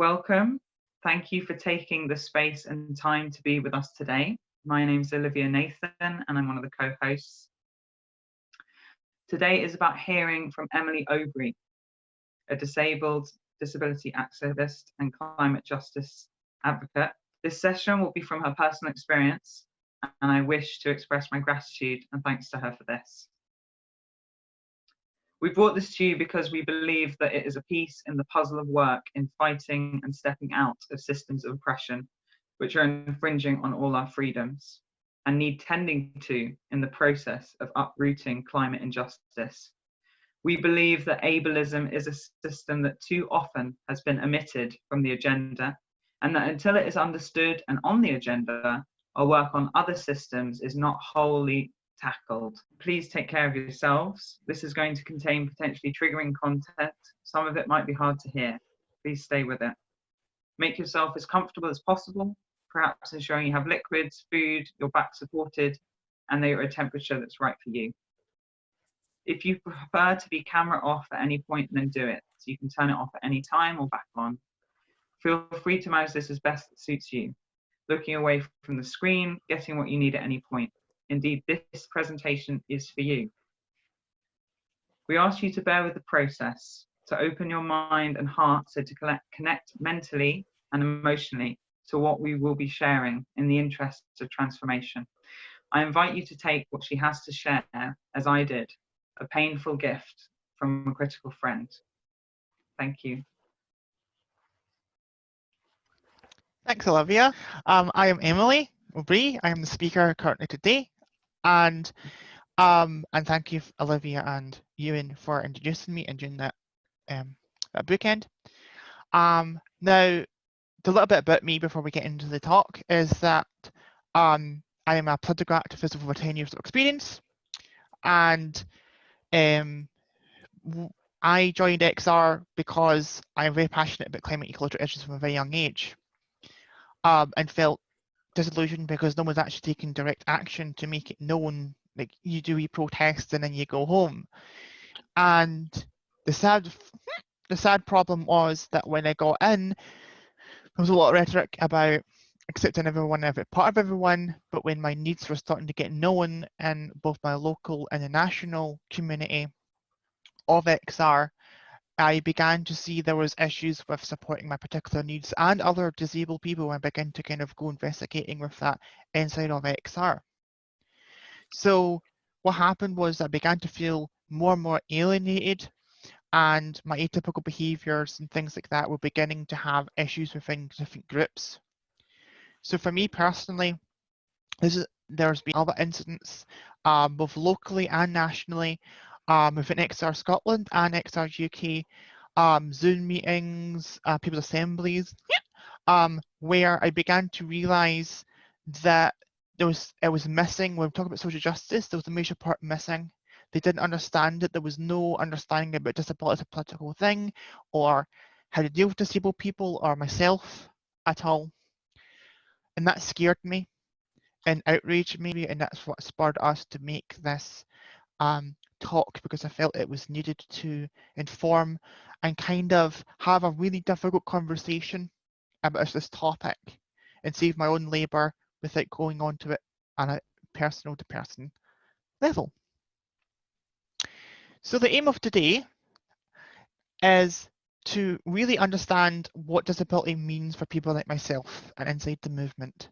Welcome. Thank you for taking the space and time to be with us today. My name's Olivia Nathan, and I'm one of the co-hosts. Today is about hearing from Emily Aubrey, a disabled disability activist and climate justice advocate. This session will be from her personal experience, and I wish to express my gratitude and thanks to her for this. We brought this to you because we believe that it is a piece in the puzzle of work in fighting and stepping out of systems of oppression, which are infringing on all our freedoms and need tending to in the process of uprooting climate injustice. We believe that ableism is a system that too often has been omitted from the agenda, and that until it is understood and on the agenda, our work on other systems is not wholly tackled. Please take care of yourselves. This is going to contain potentially triggering content. Some of it might be hard to hear. Please stay with it. Make yourself as comfortable as possible, perhaps ensuring you have liquids, food, your back supported, and they are at a temperature that's right for you. If you prefer to be camera off at any point, then do it. So you can turn it off at any time or back on. Feel free to manage this as best suits you, looking away from the screen, getting what you need at any point. Indeed, this presentation is for you. We ask you to bear with the process, to open your mind and heart so to connect mentally and emotionally to what we will be sharing in the interests of transformation. I invite you to take what she has to share, as I did, a painful gift from a critical friend. Thank you. Thanks, Olivia. I am Emily Aubrey. I am the speaker currently today, and thank you, Olivia and Ewan, for introducing me and doing that bookend. Now, a little bit about me before we get into the talk is that I am a political activist with over 10 years of experience, and I joined XR because I'm very passionate about climate ecological issues from a very young age. And felt disillusioned because no one's actually taking direct action to make it known. Like, you do protest and then you go home. And the sad problem was that when I got in, there was a lot of rhetoric about accepting everyone, every part of everyone, but when my needs were starting to get known in both my local and the national community of XR, I began to see there was issues with supporting my particular needs and other disabled people, and I began to kind of go investigating with that inside of XR. So what happened was I began to feel more and more alienated, and my atypical behaviours and things like that were beginning to have issues within different groups. So for me personally, there's been other incidents, both locally and nationally, within XR Scotland and XR UK, Zoom meetings, people's assemblies, where I began to realise that it was missing. When we talk about social justice, there was a major part missing. They didn't understand it. There was no understanding about disability as a political thing, or how to deal with disabled people, or myself at all. And that scared me and outraged me, and that's what spurred us to make this talk, because I felt it was needed to inform and kind of have a really difficult conversation about this topic and save my own labour without going on to it on a personal to person level. So the aim of today is to really understand what disability means for people like myself and inside the movement.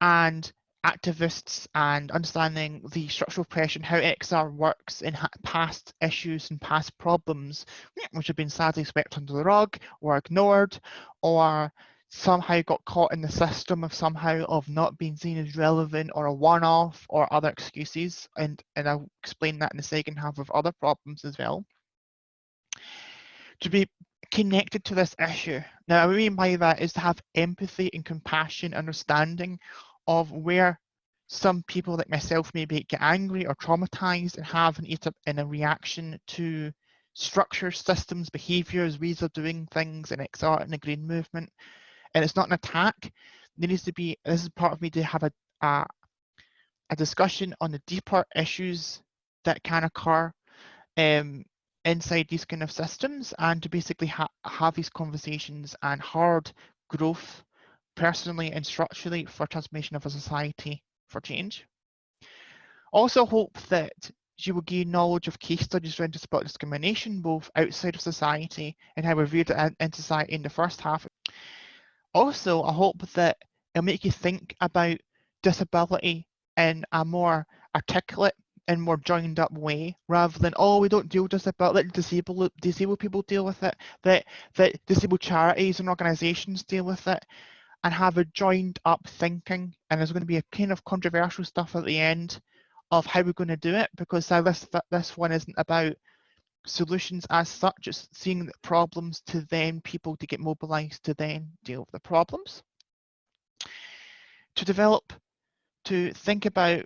And activists, and understanding the structural oppression, how XR works in past issues and past problems, which have been sadly swept under the rug or ignored, or somehow got caught in the system of not being seen as relevant or a one-off or other excuses, and I'll explain that in the second half of other problems as well. To be connected to this issue. Now, what I mean by that is to have empathy and compassion, understanding of where some people like myself maybe get angry or traumatized and have in a reaction to structures, systems, behaviors, ways of doing things in XR and the green movement. And it's not an attack. There needs to be, this is part of me to have a discussion on the deeper issues that can occur inside these kind of systems, and to basically have these conversations and hard growth personally and structurally for transformation of a society for change. Also hope that you will gain knowledge of case studies around disability discrimination, both outside of society and how we're viewed in society in the first half. Also, I hope that it'll make you think about disability in a more articulate and more joined up way, rather than, oh, we don't deal with disability, let disabled people deal with it, that disabled charities and organisations deal with it, and have a joined up thinking. And there's going to be a kind of controversial stuff at the end of how we're going to do it, because this one isn't about solutions as such, it's seeing the problems to then people to get mobilized to then deal with the problems. To develop, to think about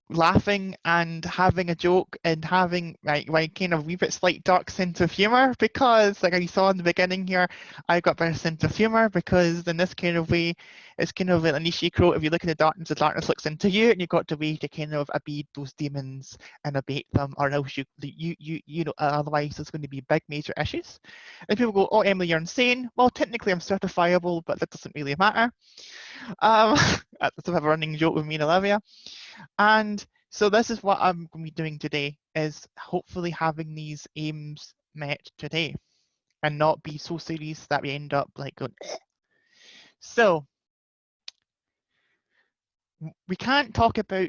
laughing and having a joke and having like kind of a wee bit slight dark sense of humor, because like I saw in the beginning here, I got a better sense of humor because in this kind of way, it's kind of like a niche quote. If you look in the darkness looks into you, and you've got to way to kind of abate those demons and abate them, or else you know, otherwise there's going to be big major issues. And people go, oh, Emily, you're insane. Well, technically I'm certifiable, but that doesn't really matter. That's a bit of a running joke with me and Olivia. And so this is what I'm going to be doing today, is hopefully having these aims met today and not be so serious that we end up like going, eh. So we can't talk about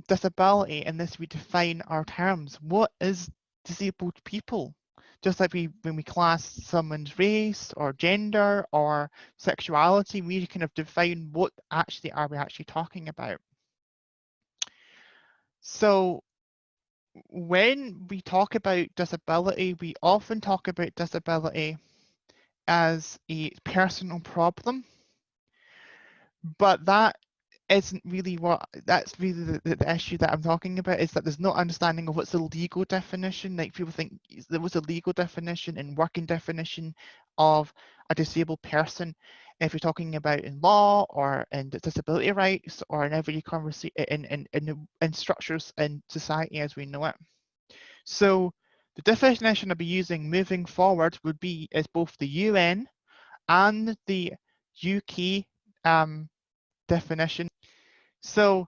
disability unless we define our terms. What is disabled people? Just like when we class someone's race or gender or sexuality, we kind of define what actually are we actually talking about. So when we talk about disability, we often talk about disability as a personal problem, but that isn't really that's really the issue that I'm talking about, is that there's no understanding of what's the legal definition. Like people think there was a legal definition and working definition of a disabled person. If you're talking about in law or in disability rights or in every conversation in structures in society as we know it. So the definition I'll be using moving forward would be is both the UN and the UK definition. So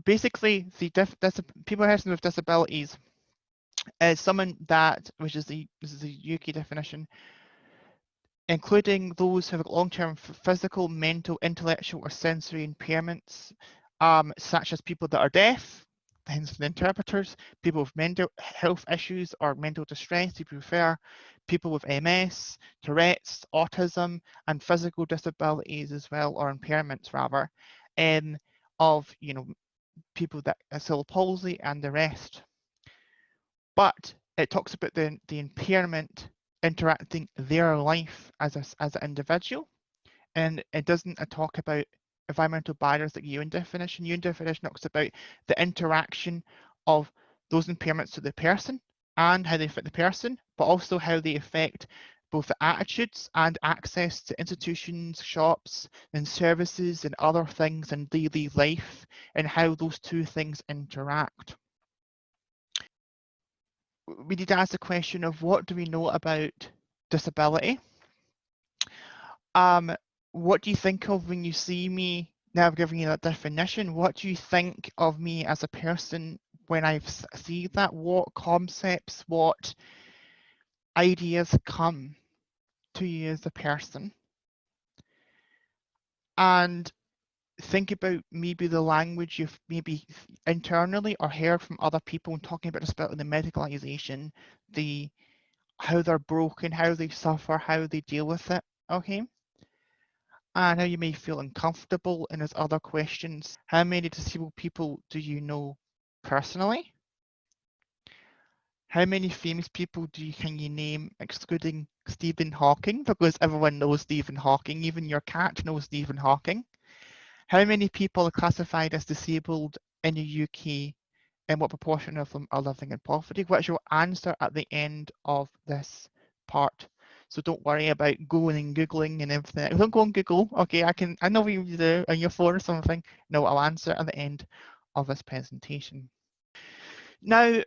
basically, the person with disabilities is someone that, which is this is the UK definition, including those who have long-term physical, mental, intellectual, or sensory impairments, such as people that are deaf, hence the interpreters, people with mental health issues or mental distress, if you prefer, people with MS, Tourette's, autism, and physical disabilities as well, or impairments rather, of, you know, people that are cerebral palsy and the rest. But it talks about the impairment interacting their life as an individual, and it doesn't talk about environmental barriers like UN definition. UN definition talks about the interaction of those impairments to the person and how they affect the person, but also how they affect both the attitudes and access to institutions, shops, and services and other things in daily life, and how those two things interact. We need to ask the question of what do we know about disability? What do you think of when you see me? Now I've given you that definition. What do you think of me as a person when I see that? What concepts, what ideas come to you as a person? And think about maybe the language you've maybe internally or heard from other people talking about disability, the medicalization, how they're broken, how they suffer, how they deal with it, okay? And how you may feel uncomfortable. And there's other questions. How many disabled people do you know personally? How many famous people can you name, excluding Stephen Hawking? Because everyone knows Stephen Hawking, even your cat knows Stephen Hawking. How many people are classified as disabled in the UK, and what proportion of them are living in poverty? What's your answer at the end of this part? So don't worry about going and Googling and everything. Don't go and Google, okay, I know what you do on your phone or something. No, I'll answer at the end of this presentation. Now,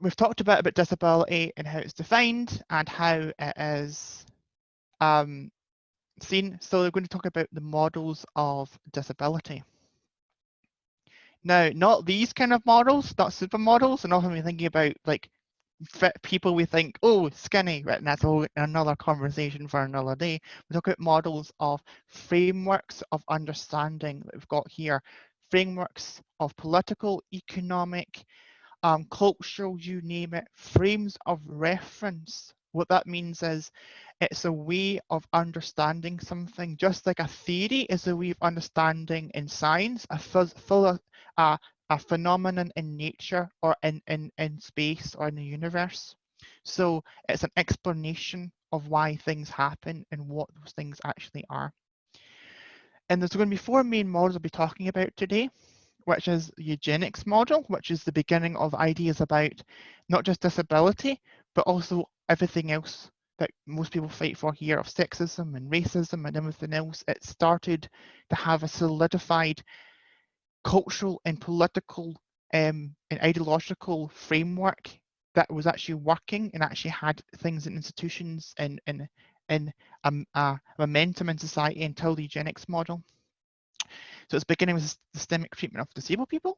we've talked about disability and how it's defined and how it is seen. So we're going to talk about the models of disability. Now, not these kind of models, not supermodels, and often we're thinking about like fit people we think, oh, skinny, right? And that's another conversation for another day. We talk about models of frameworks of understanding that we've got here, frameworks of political, economic, cultural, you name it, frames of reference. What that means is it's a way of understanding something, just like a theory is a way of understanding in science, a phenomenon in nature or in space or in the universe. So it's an explanation of why things happen and what those things actually are. And there's going to be four main models I'll be talking about today, which is the eugenics model, which is the beginning of ideas about not just disability, but also everything else that most people fight for here of sexism and racism and everything else. It started to have a solidified cultural and political and ideological framework that was actually working and actually had things in institutions and a momentum in society until the eugenics model. So it's beginning with systemic treatment of disabled people.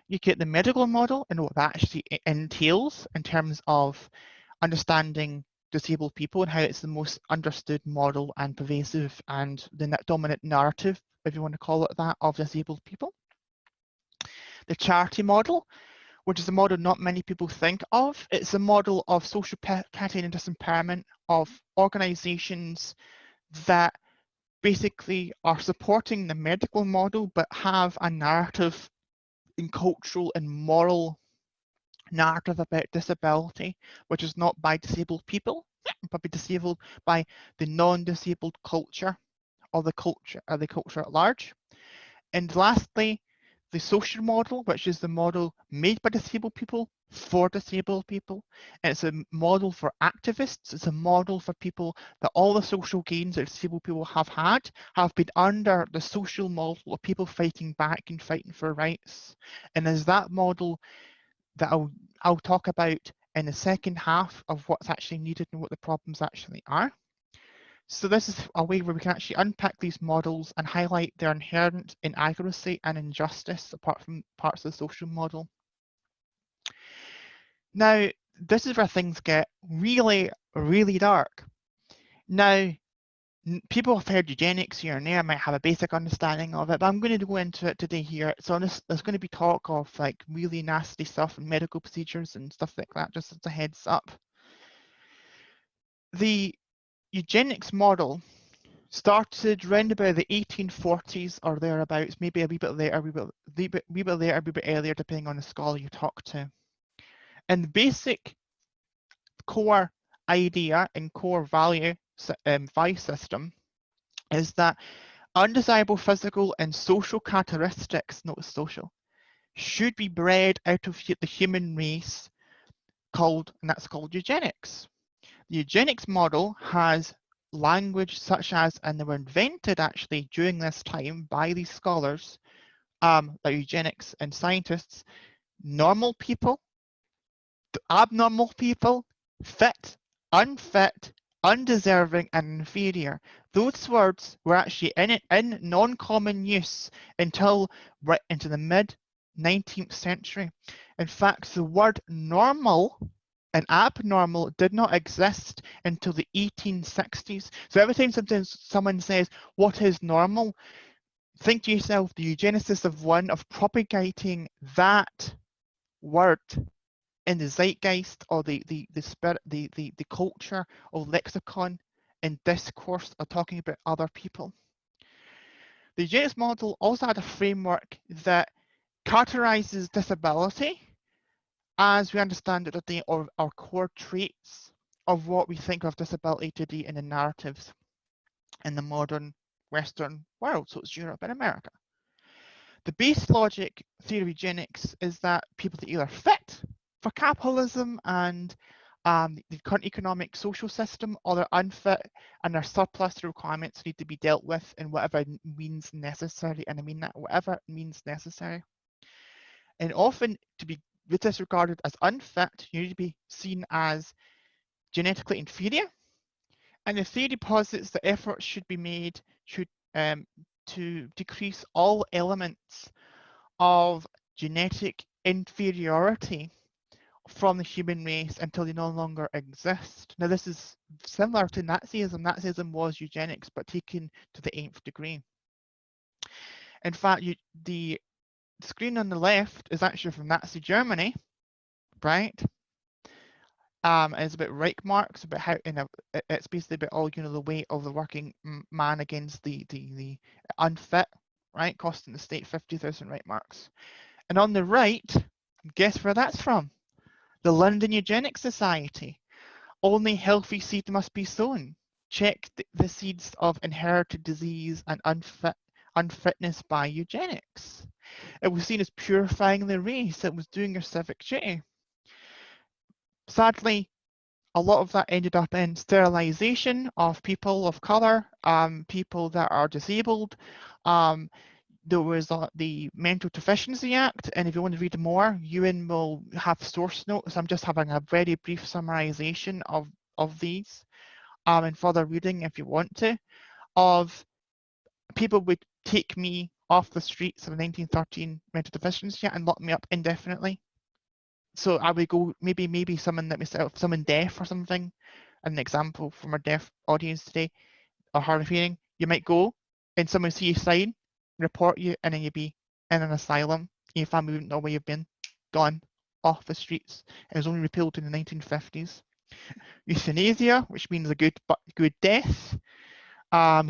You get the medical model and what that actually entails in terms of understanding disabled people and how it's the most understood model and pervasive and the dominant narrative, if you want to call it that, of disabled people. The charity model, which is a model not many people think of. It's a model of social category and disempowerment of organizations that basically are supporting the medical model but have a narrative in cultural and moral narrative about disability, which is not by disabled people, but by the non-disabled culture or the culture at large. And lastly, the social model, which is the model made by disabled people for disabled people. And it's a model for activists. It's a model for people that all the social gains that disabled people have had have been under the social model of people fighting back and fighting for rights. And as that model that I'll talk about in the second half of what's actually needed and what the problems actually are. So this is a way where we can actually unpack these models and highlight their inherent inaccuracy and injustice apart from parts of the social model. Now, this is where things get really, really dark. Now, people have heard eugenics here and there, might have a basic understanding of it, but I'm going to go into it today here. So there's going to be talk of like really nasty stuff and medical procedures and stuff like that, just as a heads up. The eugenics model started around about the 1840s or thereabouts, maybe a wee bit later, a wee bit earlier, depending on the scholar you talk to. And the basic core idea and core value system is that undesirable physical and social characteristics, not social, should be bred out of the human race, and that's called eugenics. The eugenics model has language such as, and they were invented actually during this time by these scholars, like eugenics and scientists, normal people, abnormal people, fit, unfit, undeserving, and inferior. Those words were actually in non-common use until right into the mid-19th century. In fact, the word normal and abnormal did not exist until the 1860s. So every time sometimes someone says, what is normal? Think to yourself, the eugenicist of propagating that word in the zeitgeist or the spirit, the culture or lexicon and discourse of talking about other people. The eugenics model also had a framework that characterizes disability as we understand it today, or our core traits of what we think of disability today in the narratives in the modern Western world, so it's Europe and America. The base logic theory of eugenics is that people that either fit for capitalism and the current economic social system, or they're unfit and their surplus requirements need to be dealt with in whatever means necessary, and I mean that whatever means necessary. And often to be disregarded as unfit, you need to be seen as genetically inferior. And the theory posits that efforts should be made to decrease all elements of genetic inferiority from the human race until they no longer exist. Now, this is similar to Nazism. Nazism was eugenics, but taken to the nth degree. In fact, the screen on the left is actually from Nazi Germany, right? It's about Reich marks, about how it's basically about all the weight of the working man against the unfit, right, costing the state 50,000 Reich marks. And on the right, guess where that's from? The London Eugenics Society. Only healthy seed must be sown. Check the seeds of inherited disease and unfitness by eugenics. It was seen as purifying the race. It was doing your civic duty. Sadly, a lot of that ended up in sterilization of people of color, people that are disabled. There was the Mental Deficiency Act, and if you want to read more, Ewan will have source notes. I'm just having a very brief summarization of these, and further reading if you want to, of people would take me off the streets of the 1913 Mental Deficiency Act and lock me up indefinitely. So I would go, maybe someone that was someone deaf or something, an example from our deaf audience today, or hard of hearing, you might go and someone see you sign, report you, and then you'd be in an asylum. Your family wouldn't know where you've been, gone off the streets. It was only repealed in the 1950s. Euthanasia, which means a good death.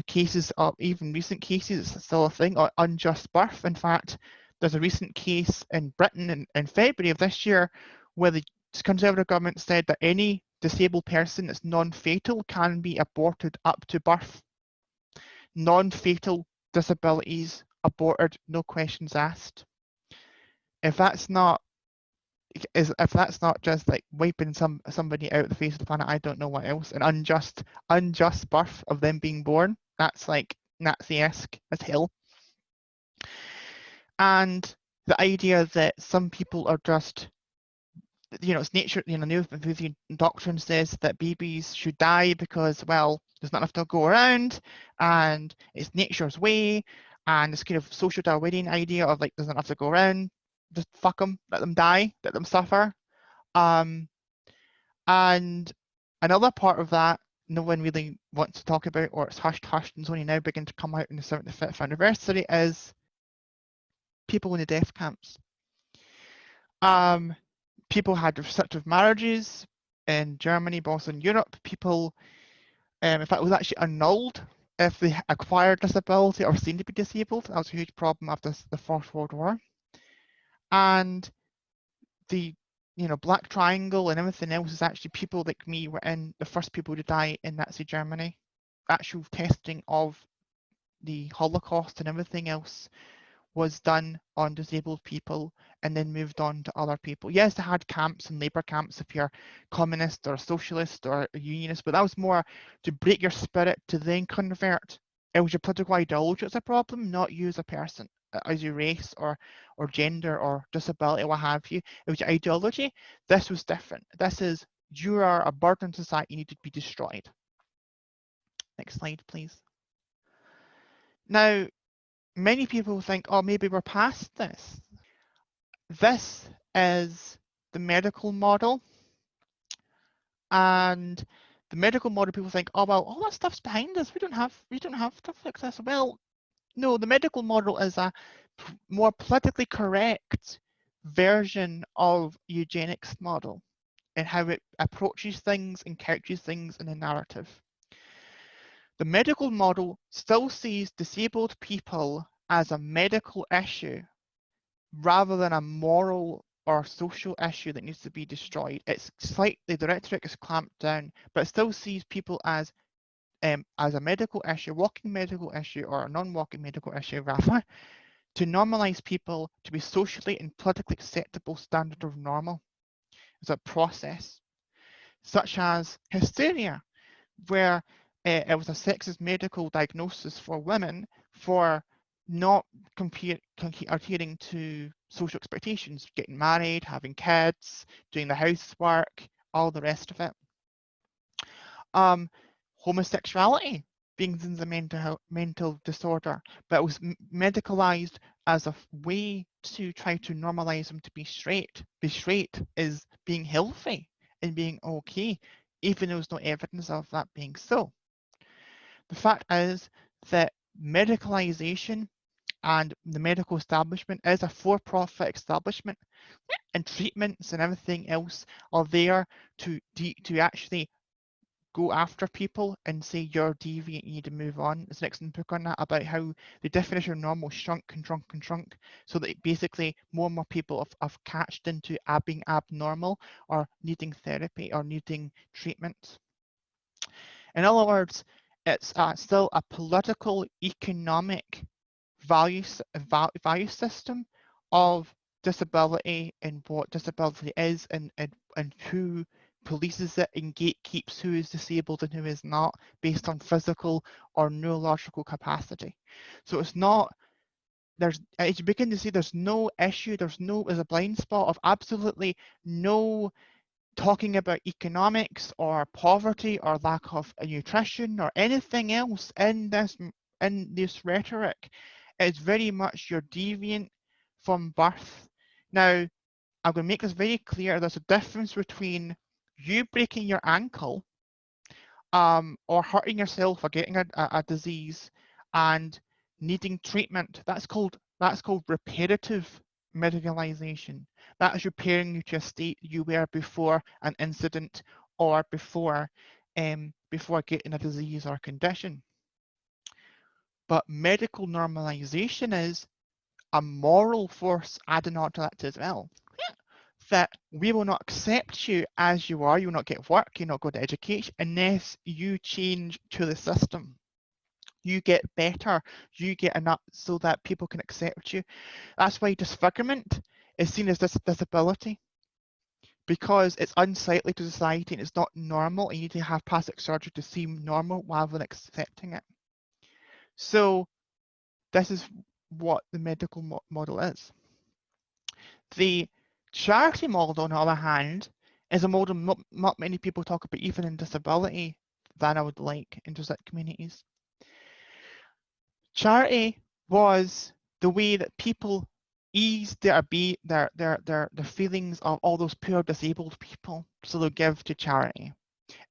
Cases of even recent cases, it's still a thing, or unjust birth. In fact, there's a recent case in Britain in February of this year where the Conservative government said that any disabled person that's non-fatal can be aborted up to birth. Non-fatal disabilities aborted, no questions asked. If that's not just like wiping somebody out of the face of the planet, I don't know what else. An unjust birth of them being born, that's like Nazi-esque as hell. And the idea that some people are just, it's nature, the doctrine says that babies should die because, well, there's not enough to go around and it's nature's way, and this kind of social Darwinian idea of like there's not enough to go around, just fuck them, let them die, let them suffer. And another part of that no one really wants to talk about, or it's hushed and it's only now beginning to come out in the 75th anniversary, is people in the death camps. People had restrictive marriages in Germany, but also in Europe. People, in fact, it was actually annulled if they acquired disability or seemed to be disabled. That was a huge problem after the First World War. And the Black Triangle and everything else is actually people like me were in the first people to die in Nazi Germany. Actual testing of the Holocaust and everything else was done on disabled people and then moved on to other people. Yes, they had camps and labour camps if you're communist or socialist or a unionist, but that was more to break your spirit to then convert. It was your political ideology that's a problem, not you as a person, as your race or gender or disability, what have you. It was your ideology. This was different. This is, you are a burden to society, you need to be destroyed. Next slide, please. Now, many people think, oh, maybe we're past this. This is the medical model. And the medical model, people think, oh, well, all that stuff's behind us. We don't have stuff like this. Well, no, the medical model is a more politically correct version of eugenics model and how it approaches things and couches things in a narrative. The medical model still sees disabled people as a medical issue rather than a moral or social issue that needs to be destroyed. It's slightly, the rhetoric is clamped down, but it still sees people as a medical issue, walking medical issue, or a non-walking medical issue rather, to normalize people to be socially and politically acceptable standard of normal. It's a process, such as hysteria, where it was a sexist medical diagnosis for women for not adhering to social expectations, getting married, having kids, doing the housework, all the rest of it. Homosexuality being seen as a mental disorder, but it was medicalized as a way to try to normalize them to be straight. Be straight is being healthy and being okay, even though there's no evidence of that being so. The fact is that medicalization and the medical establishment is a for-profit establishment, and treatments and everything else are there to actually go after people and say you're deviant, you need to move on. There's an excellent book on that about how the definition of normal shrunk and shrunk and shrunk, so that basically more and more people have catched into being abnormal or needing therapy or needing treatment. In other words, it's still a political, economic value system of disability and what disability is, and who polices it and gatekeeps who is disabled and who is not based on physical or neurological capacity. So it's not, as you begin to see, there's no issue, there's a blind spot of absolutely no talking about economics or poverty or lack of nutrition or anything else in this rhetoric. It's very much you're deviant from birth. Now, I'm going to make this very clear. There's a difference between you breaking your ankle or hurting yourself or getting a disease and needing treatment. That's called reparative medicalization. That is repairing you to a state you were before an incident or before getting a disease or condition. But medical normalization is a moral force adding on to that as well. That we will not accept you as you are, you will not get work, you will not go to education unless you change to the system. You get better, you get enough so that people can accept you. That's why disfigurement is seen as disability, because it's unsightly to society and it's not normal, and you need to have plastic surgery to seem normal rather than accepting it. So this is what the medical model is. The charity model, on the other hand, is a model not many people talk about, even in disability, than I would like in just communities. Charity was the way that people eased their feelings of all those poor disabled people, so they'll give to charity.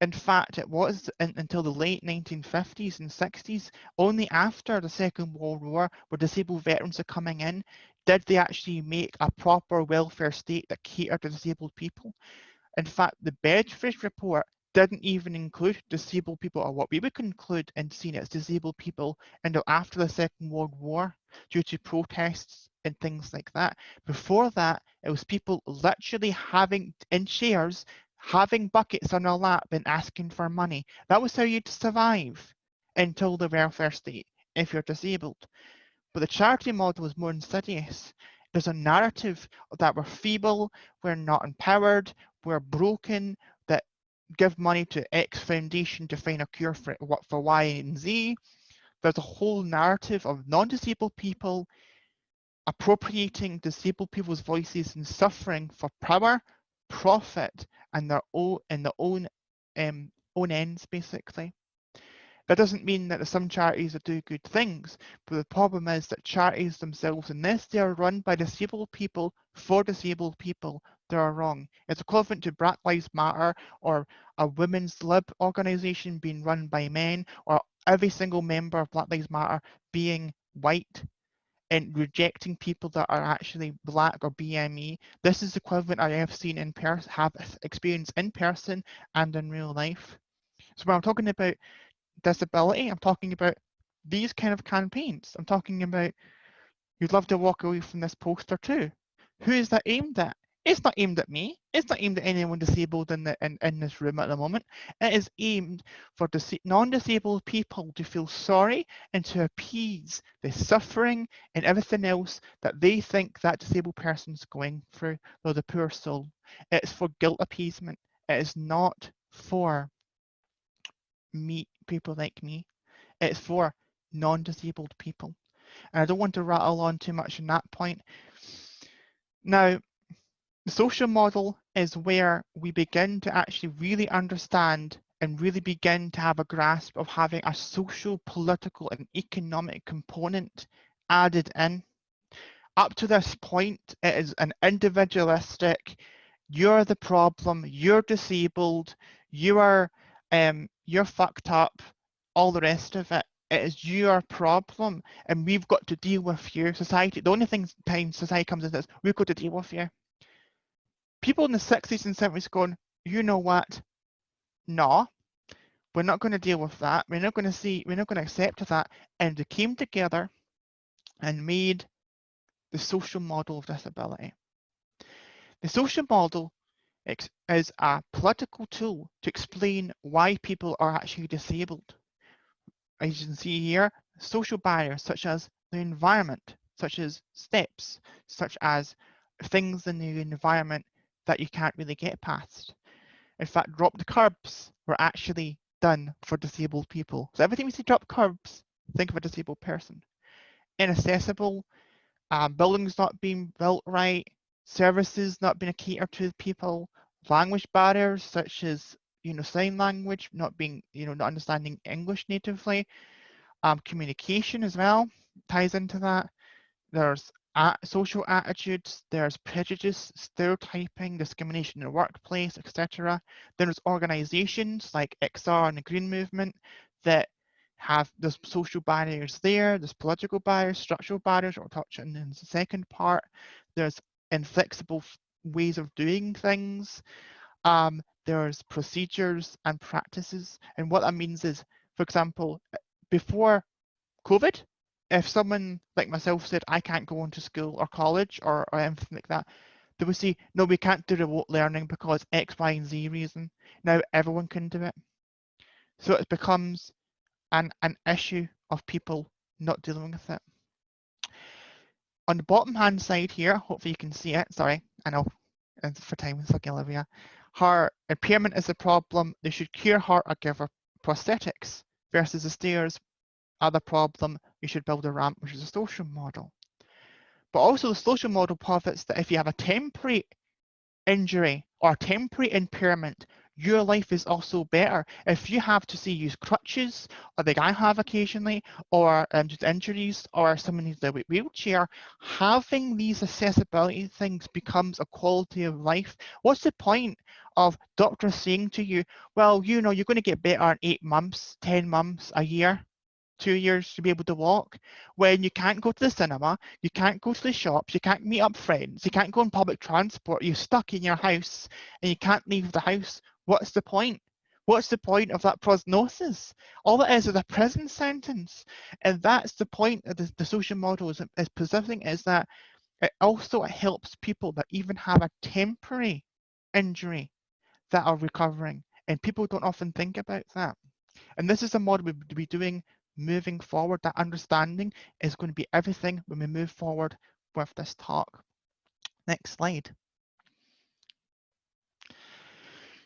In fact, it was until the late 1950s and 60s, only after the Second World War, where disabled veterans are coming in, did they actually make a proper welfare state that catered to disabled people. In fact, the Bedford Report didn't even include disabled people, or what we would include in seeing as disabled people, until after the Second World War, due to protests and things like that. Before that, it was people literally having in chairs, having buckets on their lap and asking for money. That was how you'd survive until the welfare state if you're disabled. But the charity model was more insidious. There's a narrative that we're feeble, we're not empowered, we're broken, that give money to X foundation to find a cure for Y and Z. There's a whole narrative of non-disabled people appropriating disabled people's voices and suffering for power, profit, and their own ends, basically. That doesn't mean that some charities that do good things, but the problem is that charities themselves, unless they are run by disabled people for disabled people, they are wrong. It's equivalent to Black Lives Matter or a women's lib organisation being run by men, or every single member of Black Lives Matter being white and rejecting people that are actually black or BME. This is equivalent I have seen in person, have experienced in person and in real life. So when I'm talking about disability, I'm talking about these kind of campaigns. I'm talking about, you'd love to walk away from this poster too. Who is that aimed at? It's not aimed at me. It's not aimed at anyone disabled in this room at the moment. It is aimed for non-disabled people to feel sorry and to appease the suffering and everything else that they think that disabled person's going through, or the poor soul. It's for guilt appeasement. It is not for people like me. It's for non-disabled people. And I don't want to rattle on too much on that point. Now, the social model is where we begin to actually really understand and really begin to have a grasp of having a social, political, and economic component added in. Up to this point, it is an individualistic, you're the problem, you're disabled, you're fucked up, all the rest of it. It is your problem, and we've got to deal with you. Society, the only time society comes in is we've got to deal with you. People in the 60s and 70s going, you know what? No, we're not going to deal with that. We're not going to accept that. And they came together and made the social model of disability. The social model is a political tool to explain why people are actually disabled. As you can see here, social barriers such as the environment, such as steps, such as things in the environment that you can't really get past. In fact, dropped curbs were actually done for disabled people. So everything we see drop curbs, think of a disabled person. Inaccessible, buildings not being built right, services not being catered to people, language barriers such as sign language, not being not understanding English natively, communication as well ties into that. There's social attitudes, there's prejudice, stereotyping, discrimination in the workplace, etc. There's organizations like XR and the Green Movement that have there's social barriers there, there's political barriers, structural barriers, we'll touch on in the second part. There's inflexible ways of doing things. There's procedures and practices. And what that means is, for example, before COVID, if someone like myself said, I can't go into school or college or anything like that, they would say, no, we can't do remote learning because X, Y, and Z reason. Now everyone can do it. So it becomes an issue of people not dealing with it. On the bottom hand side here, hopefully you can see it. Sorry, I know for time it's like Olivia. Her impairment is a problem. They should cure her or give her prosthetics versus the stairs other problem, you should build a ramp, which is a social model. But also the social model posits that if you have a temporary injury or temporary impairment, your life is also better. If you have to say use crutches, or like I have occasionally, or just injuries, or someone needs a wheelchair, having these accessibility things becomes a quality of life. What's the point of doctors saying to you, well, you're going to get better in 8 months, 10 months, a year? 2 years to be able to walk, when you can't go to the cinema, you can't go to the shops, you can't meet up friends, you can't go on public transport, you're stuck in your house and you can't leave the house. What's the point? What's the point of that prognosis? All it is a prison sentence. And that's the point of the social model is positioning, is that it also helps people that even have a temporary injury that are recovering. And people don't often think about that. And this is a model we'll be doing moving forward. That understanding is going to be everything when we move forward with this talk. Next slide.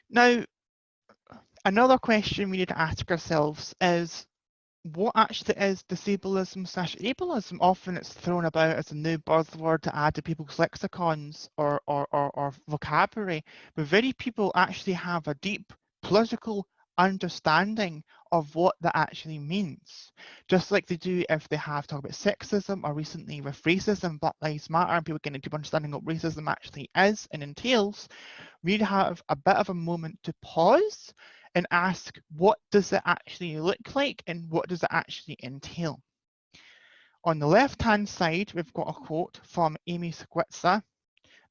Now, another question we need to ask ourselves is, what actually is disableism/ableism? Often it's thrown about as a new buzzword to add to people's lexicons or vocabulary, but very people actually have a deep political understanding of what that actually means. Just like they do if they have talked about sexism, or recently with racism, Black Lives Matter, and people getting a deep understanding of what racism actually is and entails, we have a bit of a moment to pause and ask, what does it actually look like and what does it actually entail? On the left-hand side, we've got a quote from Amy Switzer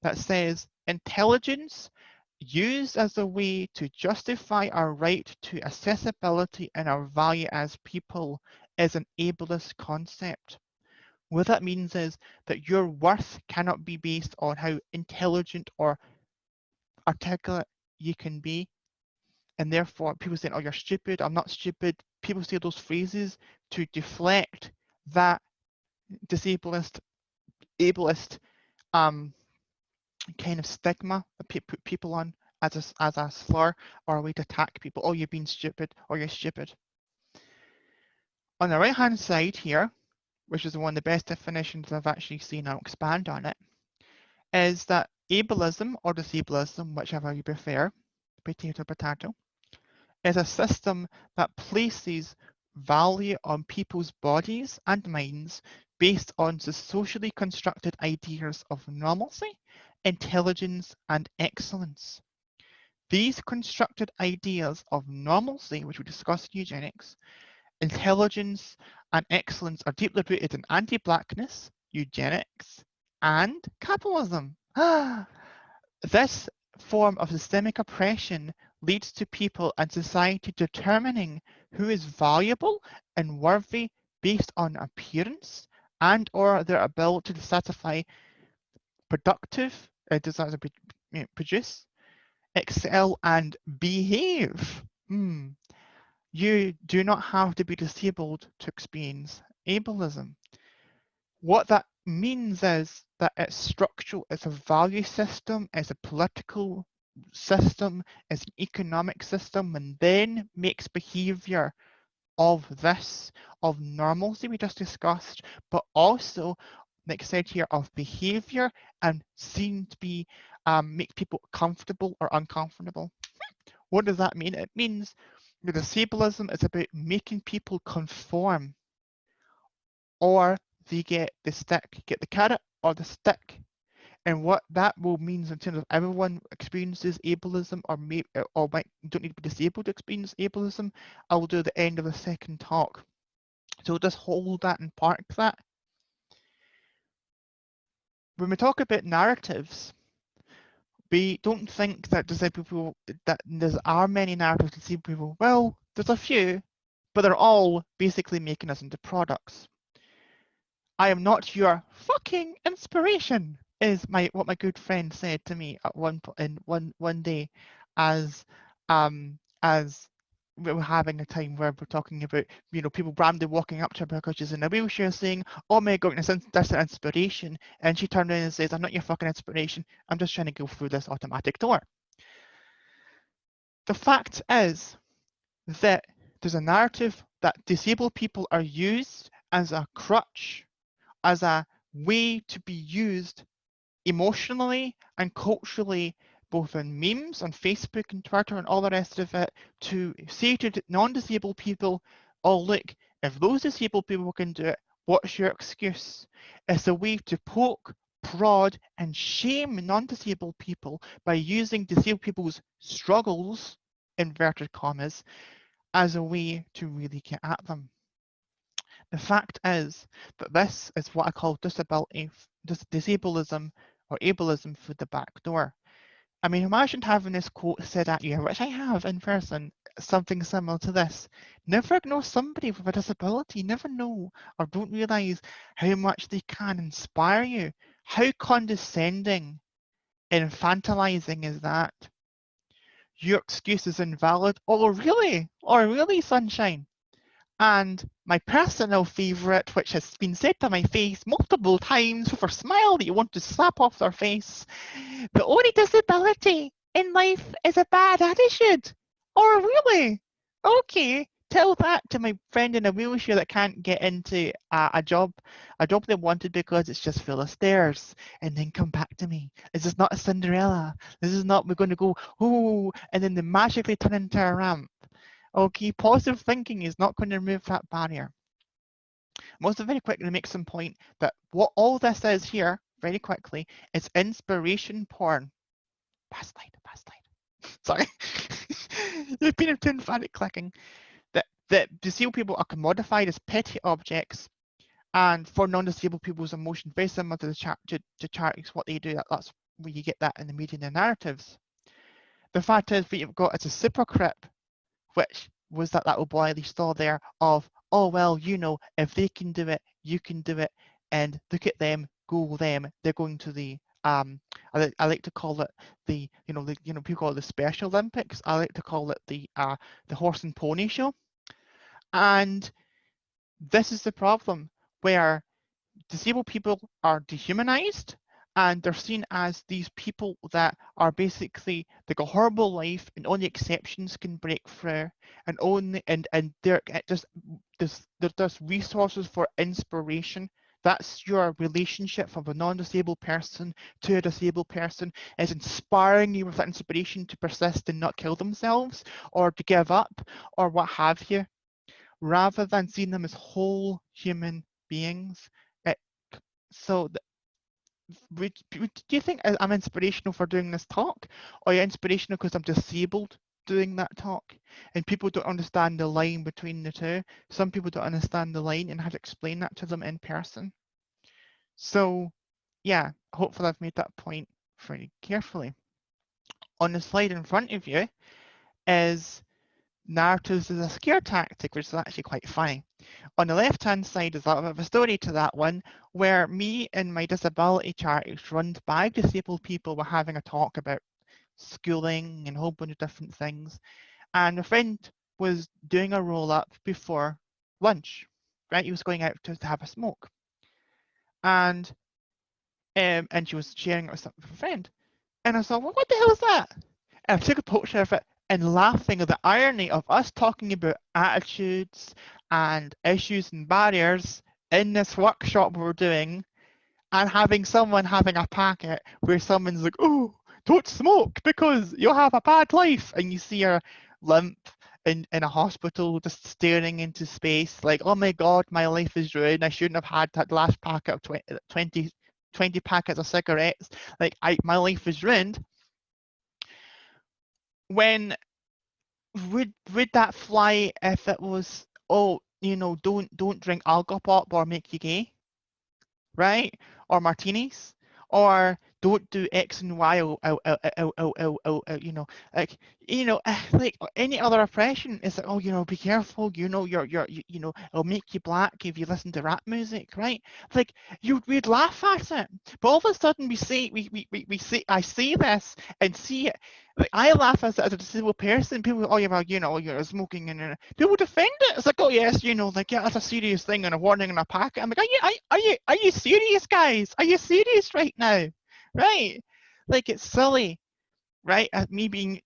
that says, intelligence used as a way to justify our right to accessibility and our value as people is an ableist concept. What that means is that your worth cannot be based on how intelligent or articulate you can be. And therefore, people saying, oh, you're stupid, I'm not stupid. People say those phrases to deflect that ableist kind of stigma that put people on as a slur or a way to attack people. Oh, you're being stupid, or you're stupid. On the right hand side here, which is one of the best definitions I've actually seen, I'll expand on it, is that ableism or disableism, whichever you prefer, potato, is a system that places value on people's bodies and minds based on the socially constructed ideas of normalcy, intelligence, and excellence. These constructed ideas of normalcy, which we discussed in eugenics, intelligence, and excellence are deeply rooted in anti-blackness, eugenics, and capitalism. This form of systemic oppression leads to people and society determining who is valuable and worthy based on appearance and or their ability to satisfy productive desires to produce, excel, and behave. You do not have to be disabled to experience ableism. What that means is that it's structural, it's a value system, it's a political system, it's an economic system, and then makes behavior of this, of normalcy we just discussed, but also, like I said here, of behavior and seen to be make people comfortable or uncomfortable. What does that mean? It means the disableism is about making people conform, or they get the stick, get the carrot or the stick. And what that will means in terms of everyone experiences ableism or don't need to be disabled to experience ableism, I will do at the end of the second talk. So just hold that and park that. When we talk about narratives, we don't think that disabled people, that there are many narratives of disabled people. Well, there's a few, but they're all basically making us into products. I am not your fucking inspiration, is what my good friend said to me at one day, as we were having a time where we're talking about, people randomly walking up to her because she's in a wheelchair saying, "Oh my god, that's an inspiration," and she turned around and says, "I'm not your fucking inspiration. I'm just trying to go through this automatic door." The fact is that there's a narrative that disabled people are used as a crutch, as a way to be used emotionally and culturally, both in memes on Facebook and Twitter and all the rest of it, to say to non-disabled people, "Oh look, if those disabled people can do it, what's your excuse?" It's a way to poke, prod, and shame non-disabled people by using disabled people's struggles, inverted commas, as a way to really get at them. The fact is that this is what I call disableism or ableism through the back door. I mean, imagine having this quote said at you, which I have in person, something similar to this. Never ignore somebody with a disability. Never know or don't realise how much they can inspire you. How condescending and infantilizing is that? Your excuse is invalid. Oh, really? Oh, really, sunshine? And my personal favourite, which has been said to my face multiple times with a smile that you want to slap off their face, the only disability in life is a bad attitude. Oh, really? Okay, tell that to my friend in a wheelchair that can't get into a job they wanted because it's just full of stairs, and then come back to me. This is not a Cinderella. This is not, we're going to go, oh, and then they magically turn into a ramp. Okay, positive thinking is not going to remove that barrier. I'm also very quickly to make some point that what all this is here, very quickly, is inspiration porn. Past slide. Sorry. You've been into emphatic clicking. That disabled people are commodified as petty objects, and for non-disabled people's emotions, very similar to the charities, what they do, that's where you get that in the media and the narratives. The fact is, what you've got is a super crip, which was that little boy they saw there of, oh, well, if they can do it, you can do it, and look at them, go them. They're going to the I like to call it the people call it the Special Olympics. I like to call it the horse and pony show. And this is the problem, where disabled people are dehumanized, and they're seen as these people that are basically like a horrible life, and only exceptions can break through, and they're just there's resources for inspiration. That's your relationship from a non-disabled person to a disabled person, is inspiring you with that inspiration to persist and not kill themselves or to give up or what have you, rather than seeing them as whole human beings. It, so do you think I'm inspirational for doing this talk, or are you inspirational because I'm disabled doing that talk? And people don't understand the line between the two. Some people don't understand the line and have to explain that to them in person. So yeah, hopefully I've made that point very carefully. On the slide in front of you is narratives as a scare tactic, which is actually quite funny. On the left-hand side is a little bit of a story to that one, where me and my disability charities run by disabled people were having a talk about schooling and a whole bunch of different things. And a friend was doing a roll-up before lunch, right? He was going out to have a smoke. And she was sharing it with a friend. And I thought, well, what the hell is that? And I took a picture of it and laughing at the irony of us talking about attitudes and issues and barriers in this workshop we're doing, and having someone having a packet where someone's like, oh, don't smoke because you'll have a bad life. And you see her limp in a hospital just staring into space like, oh my God, my life is ruined. I shouldn't have had that last packet of 20 packets of cigarettes. Like, my life is ruined. When would that fly if it was, oh, don't drink alcohol or make you gay, right? Or martinis, or don't do X and Y, like any other oppression is like, oh, be careful, it'll make you black if you listen to rap music, right? Like we'd laugh at it, but all of a sudden we see, I see this and see it. Like I laugh as a disabled person. People, oh yeah, well, you're smoking, and people defend it. It's like, oh yes, like yeah, that's a serious thing and a warning and a packet. I'm like, are you serious, guys? Are you serious right now? Right? Like it's silly, right? Me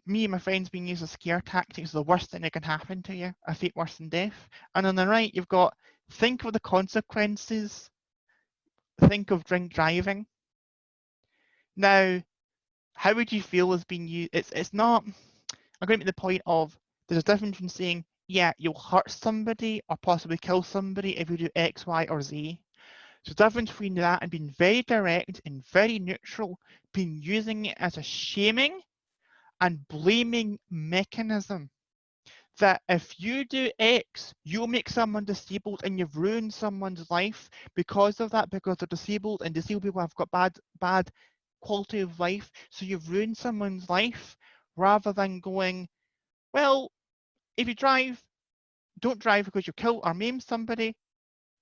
and my friends being used as scare tactics is the worst thing that can happen to you. I fate worse than death. And on the right, you've got think of the consequences. Think of drink driving. Now, how would you feel as being used? It's not. I'm going to make the point of there's a difference between saying, yeah, you'll hurt somebody or possibly kill somebody if you do X, Y, or Z. So the difference between that and being very direct and very neutral, being using it as a shaming and blaming mechanism. That if you do X, you'll make someone disabled and you've ruined someone's life because of that, because they're disabled and disabled people have got bad quality of life. So you've ruined someone's life rather than going, well, if you drive, don't drive because you kill or maim somebody,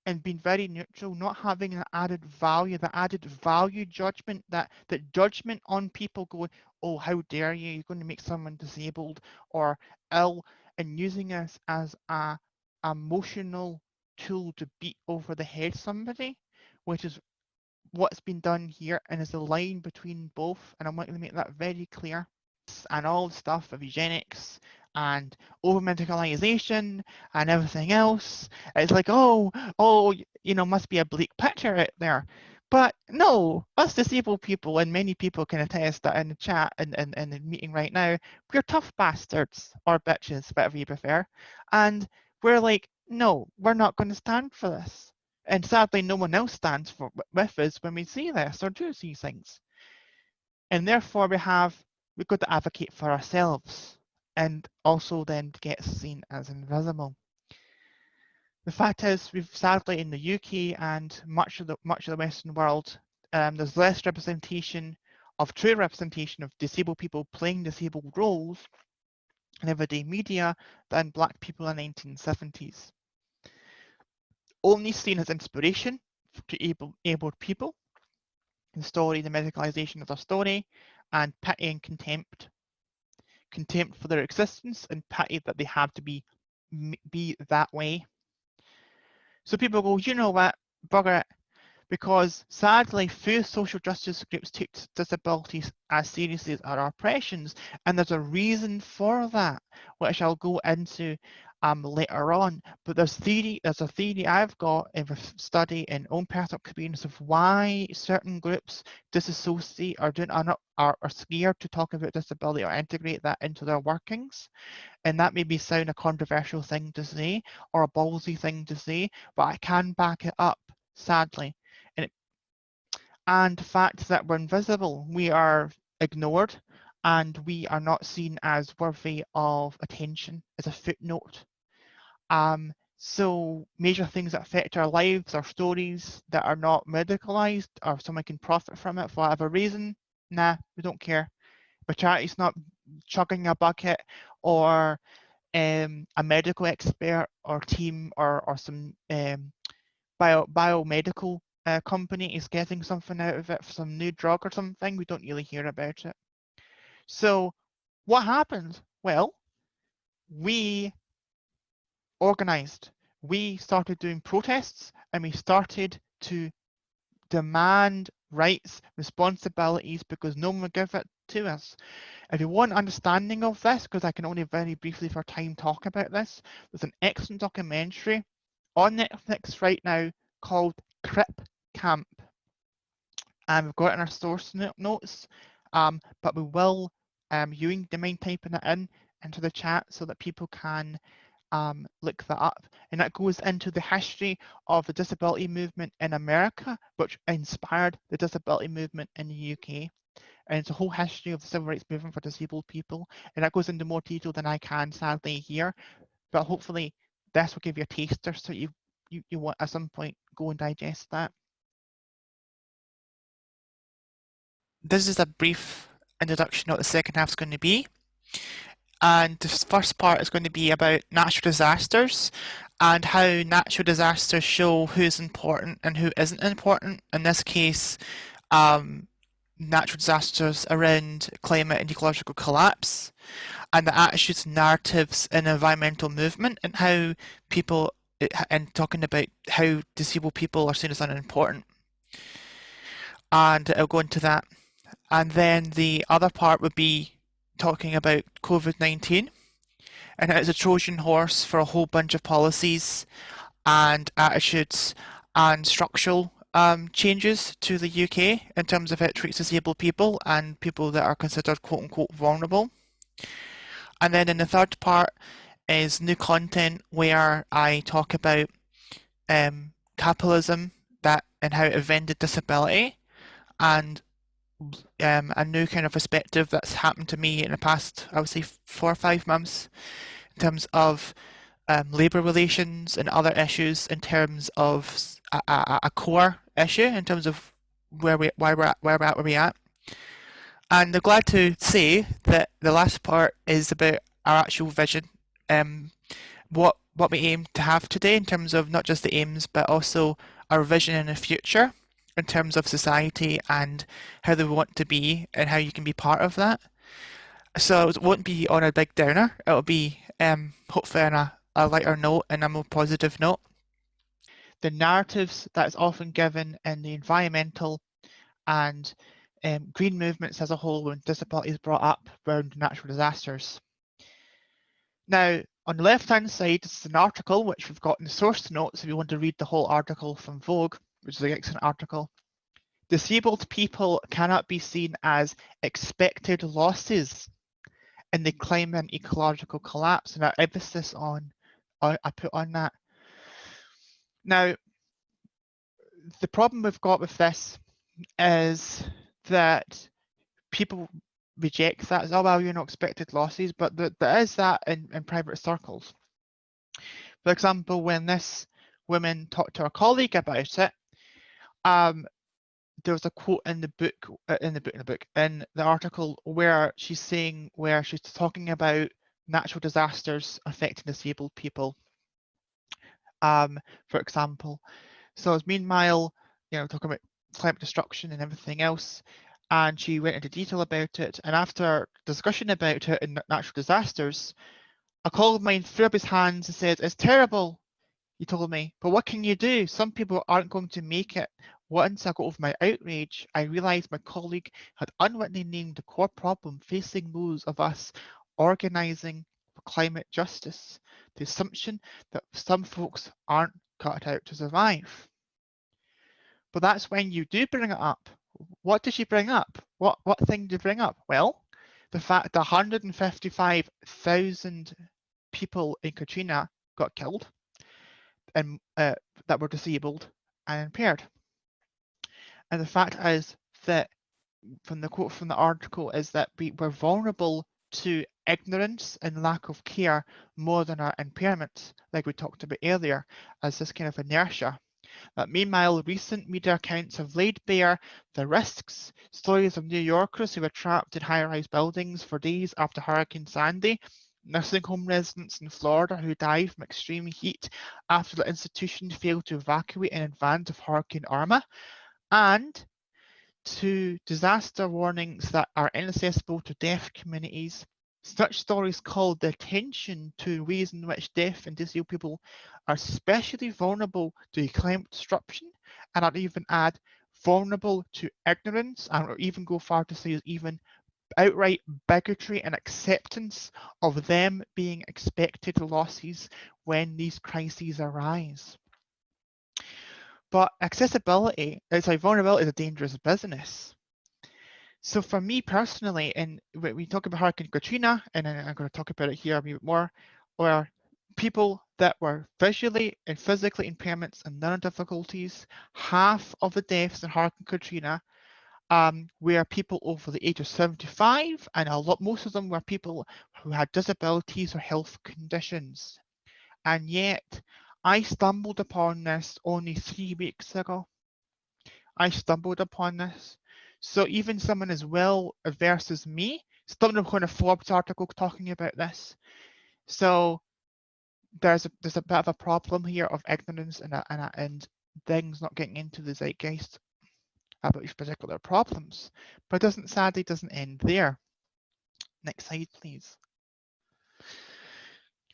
and being very neutral, not having an added value, the added value judgment, that judgment on people going, oh, how dare you, you're going to make someone disabled or ill, and using us as a emotional tool to beat over the head somebody, which is what's been done here and is the line between both, and I want to make that very clear. And all the stuff of eugenics and over medicalization and everything else. It's like, oh, must be a bleak picture out there. But no, us disabled people, and many people can attest that in the chat and in the meeting right now, we're tough bastards or bitches, whatever you prefer. And we're like, no, we're not going to stand for this. And sadly, no one else stands with us when we see this or do see things. And therefore we've got to advocate for ourselves and also then get seen as invisible. The fact is, we've sadly in the UK and much of the Western world, there's less representation of true representation of disabled people playing disabled roles in everyday media than Black people in the 1970s. Only seen as inspiration to abled people, the story, the medicalization of their story, and pity and contempt for their existence and pity that they have to be that way. So people go, you know what, bugger it, because sadly few social justice groups take disabilities as seriously as our oppressions, and there's a reason for that, which I'll go into later on. But there's a theory I've got in a study in own personal experience of why certain groups disassociate or are scared to talk about disability or integrate that into their workings. And that may sound a controversial thing to say or a ballsy thing to say, but I can back it up, sadly. And the fact that we're invisible, we are ignored, and we are not seen as worthy of attention, as a footnote. So major things that affect our lives, our stories that are not medicalized, or someone can profit from it for whatever reason, nah, we don't care. But charity's not chugging a bucket, or a medical expert or team or some biomedical company is getting something out of it for some new drug or something, we don't really hear about it. So what happened? Well, we organized. We started doing protests, and we started to demand rights, responsibilities, because no one would give it to us. If you want understanding of this, because I can only very briefly for time talk about this, there's an excellent documentary on Netflix right now called Crip Camp. And we've got it in our source notes, but we will, you don't mind typing it into the chat so that people can look that up. And that goes into the history of the disability movement in America, which inspired the disability movement in the UK. And it's a whole history of the civil rights movement for disabled people. And that goes into more detail than I can sadly here. But hopefully this will give you a taster so you want at some point go and digest that. This is a brief introduction of what the second half is going to be. And the first part is going to be about natural disasters and how natural disasters show who's important and who isn't important. In this case, natural disasters around climate and ecological collapse, and the attitudes and narratives in the environmental movement, and how people, and talking about how disabled people are seen as unimportant. And I'll go into that. And then the other part would be talking about COVID-19 and it's a Trojan horse for a whole bunch of policies and attitudes and structural changes to the UK in terms of how it treats disabled people and people that are considered quote unquote vulnerable. And then in the third part is new content where I talk about capitalism and how it invented disability and a new kind of perspective that's happened to me in the past, I would say 4 or 5 months in terms of labour relations and other issues in terms of a core issue in terms of where we're at. And I'm glad to say that the last part is about our actual vision, what we aim to have today in terms of not just the aims but also our vision in the future in terms of society and how they want to be and how you can be part of that. So it won't be on a big downer, it'll be hopefully on a lighter note and a more positive note. The narratives that is often given in the environmental and green movements as a whole when disability is brought up around natural disasters. Now, on the left-hand side, this is an article which we've got in the source notes if you want to read the whole article from Vogue, which is an excellent article. Disabled people cannot be seen as expected losses in the climate and ecological collapse, and I emphasis on, I put on that. Now, the problem we've got with this is that people reject that as, oh, well, you're not expected losses, but there is that in private circles. For example, when this woman talked to her colleague about it, there was a quote in the article where she's talking about natural disasters affecting disabled people, for example. So as meanwhile, talking about climate destruction and everything else, and she went into detail about it. And after discussion about it in natural disasters, a colleague of mine threw up his hands and said, "It's terrible," he told me, "but what can you do? Some people aren't going to make it." Once I got over my outrage, I realised my colleague had unwittingly named the core problem facing those of us organising for climate justice, the assumption that some folks aren't cut out to survive. But that's when you do bring it up. What did she bring up? What thing did you bring up? Well, the fact that 155,000 people in Katrina got killed and that were disabled and impaired. And the fact is that, from the quote from the article, is that we were vulnerable to ignorance and lack of care more than our impairments, like we talked about earlier, as this kind of inertia. But meanwhile, recent media accounts have laid bare the risks, stories of New Yorkers who were trapped in high-rise buildings for days after Hurricane Sandy, nursing home residents in Florida who died from extreme heat after the institution failed to evacuate in advance of Hurricane Irma, and to disaster warnings that are inaccessible to deaf communities. Such stories call the attention to ways in which deaf and disabled people are especially vulnerable to climate disruption, and I'd even add vulnerable to ignorance, and or even go far to say even outright bigotry and acceptance of them being expected losses when these crises arise. But accessibility, vulnerability is a dangerous business. So for me personally, and when we talk about Hurricane Katrina, and I'm going to talk about it here a bit more, where people that were visually and physically impairments and learning difficulties, half of the deaths in Hurricane Katrina were people over the age of 75, and most of them were people who had disabilities or health conditions. And yet, I stumbled upon this only 3 weeks ago. I stumbled upon this. So even someone as well averse as me stumbled upon a Forbes article talking about this. So there's a bit of a problem here of ignorance and things not getting into the zeitgeist about these particular problems. But it sadly doesn't end there. Next slide, please.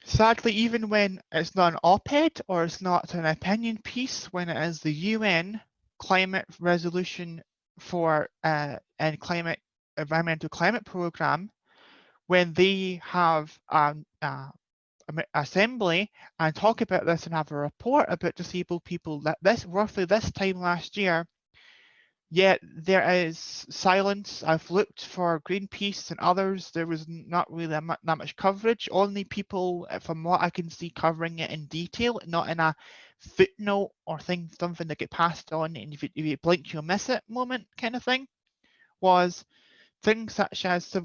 Sadly, even when it's not an op-ed or it's not an opinion piece, when it is the UN climate resolution for and environmental climate program, when they have assembly and talk about this and have a report about disabled people, that roughly this time last year, yet there is silence. I've looked for Greenpeace and others. There was not really that much coverage. Only people, from what I can see, covering it in detail, not in a footnote or something that get passed on, and if you blink, you'll miss it moment kind of thing, was things such as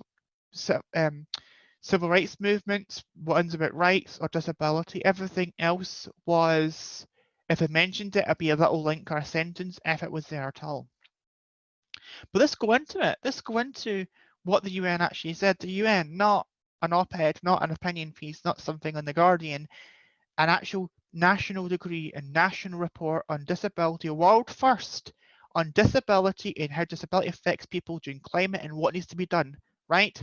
civil rights movements, ones about rights or disability. Everything else was, if I mentioned it, it'd be a little link or a sentence if it was there at all. But let's go into it. Let's go into what the UN actually said. The UN, not an op-ed, not an opinion piece, not something on The Guardian, an actual national degree and national report on disability, a world first on disability and how disability affects people during climate and what needs to be done, right?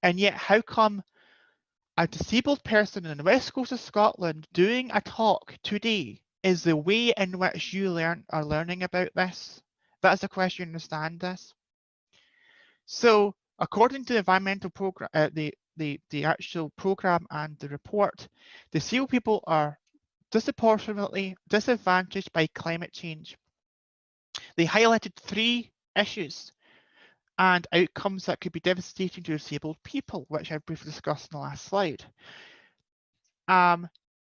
And yet, how come a disabled person in the west coast of Scotland doing a talk today is the way in which you are learning about this? That's the question. You understand this? So, according to the environmental program, the actual program and the report, disabled people are disproportionately disadvantaged by climate change. They highlighted 3 issues and outcomes that could be devastating to disabled people, which I briefly discussed in the last slide.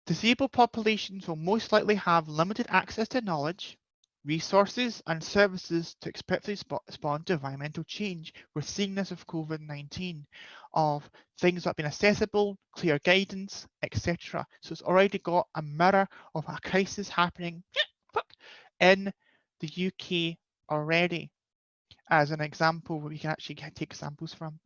Disabled populations will most likely have limited access to knowledge, resources and services to expectedly respond to environmental change. We're seeing this with COVID-19, of things that have been accessible, clear guidance, etc. So it's already got a mirror of a crisis happening in the UK already, as an example where we can actually take examples from.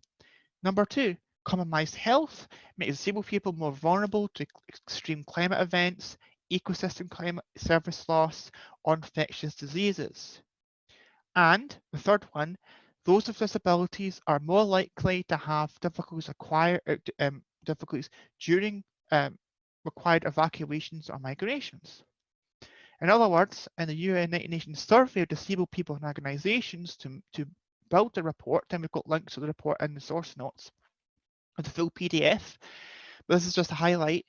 Number 2, compromised health makes disabled people more vulnerable to extreme climate events, ecosystem climate service loss, or infectious diseases. And the third one, those with disabilities are more likely to have difficulties during required evacuations or migrations. In other words, in the United Nations survey of disabled people and organisations to build the report, and we've got links to the report in the source notes of the full PDF, but this is just a highlight,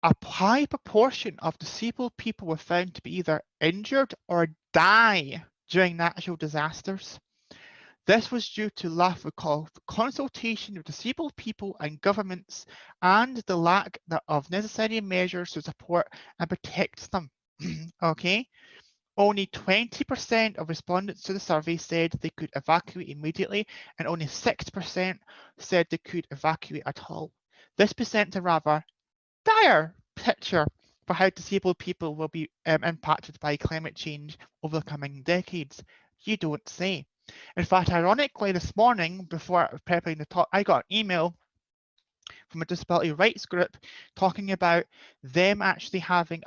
a high proportion of disabled people were found to be either injured or die during natural disasters. This was due to lack of consultation with disabled people and governments and the lack of necessary measures to support and protect them. Okay? Only 20% of respondents to the survey said they could evacuate immediately, and only 6% said they could evacuate at all. This presents a rather dire picture for how disabled people will be impacted by climate change over the coming decades. You don't say. In fact, ironically, this morning, before preparing the talk, I got an email from a disability rights group talking about them actually having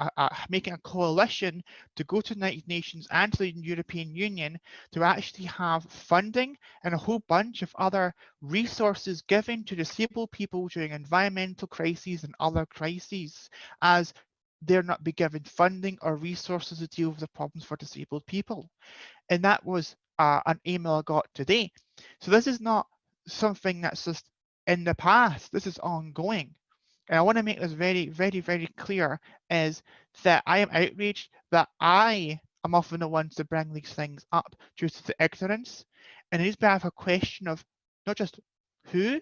making a coalition to go to the United Nations and to the European Union to actually have funding and a whole bunch of other resources given to disabled people during environmental crises and other crises, as they're not be given funding or resources to deal with the problems for disabled people. And that was an email I got today. So this is not something that's just in the past. This is ongoing. And I want to make this very, very, very clear, is that I am outraged that I am often the ones to bring these things up due to the ignorance. And it needs to have a question of not just who,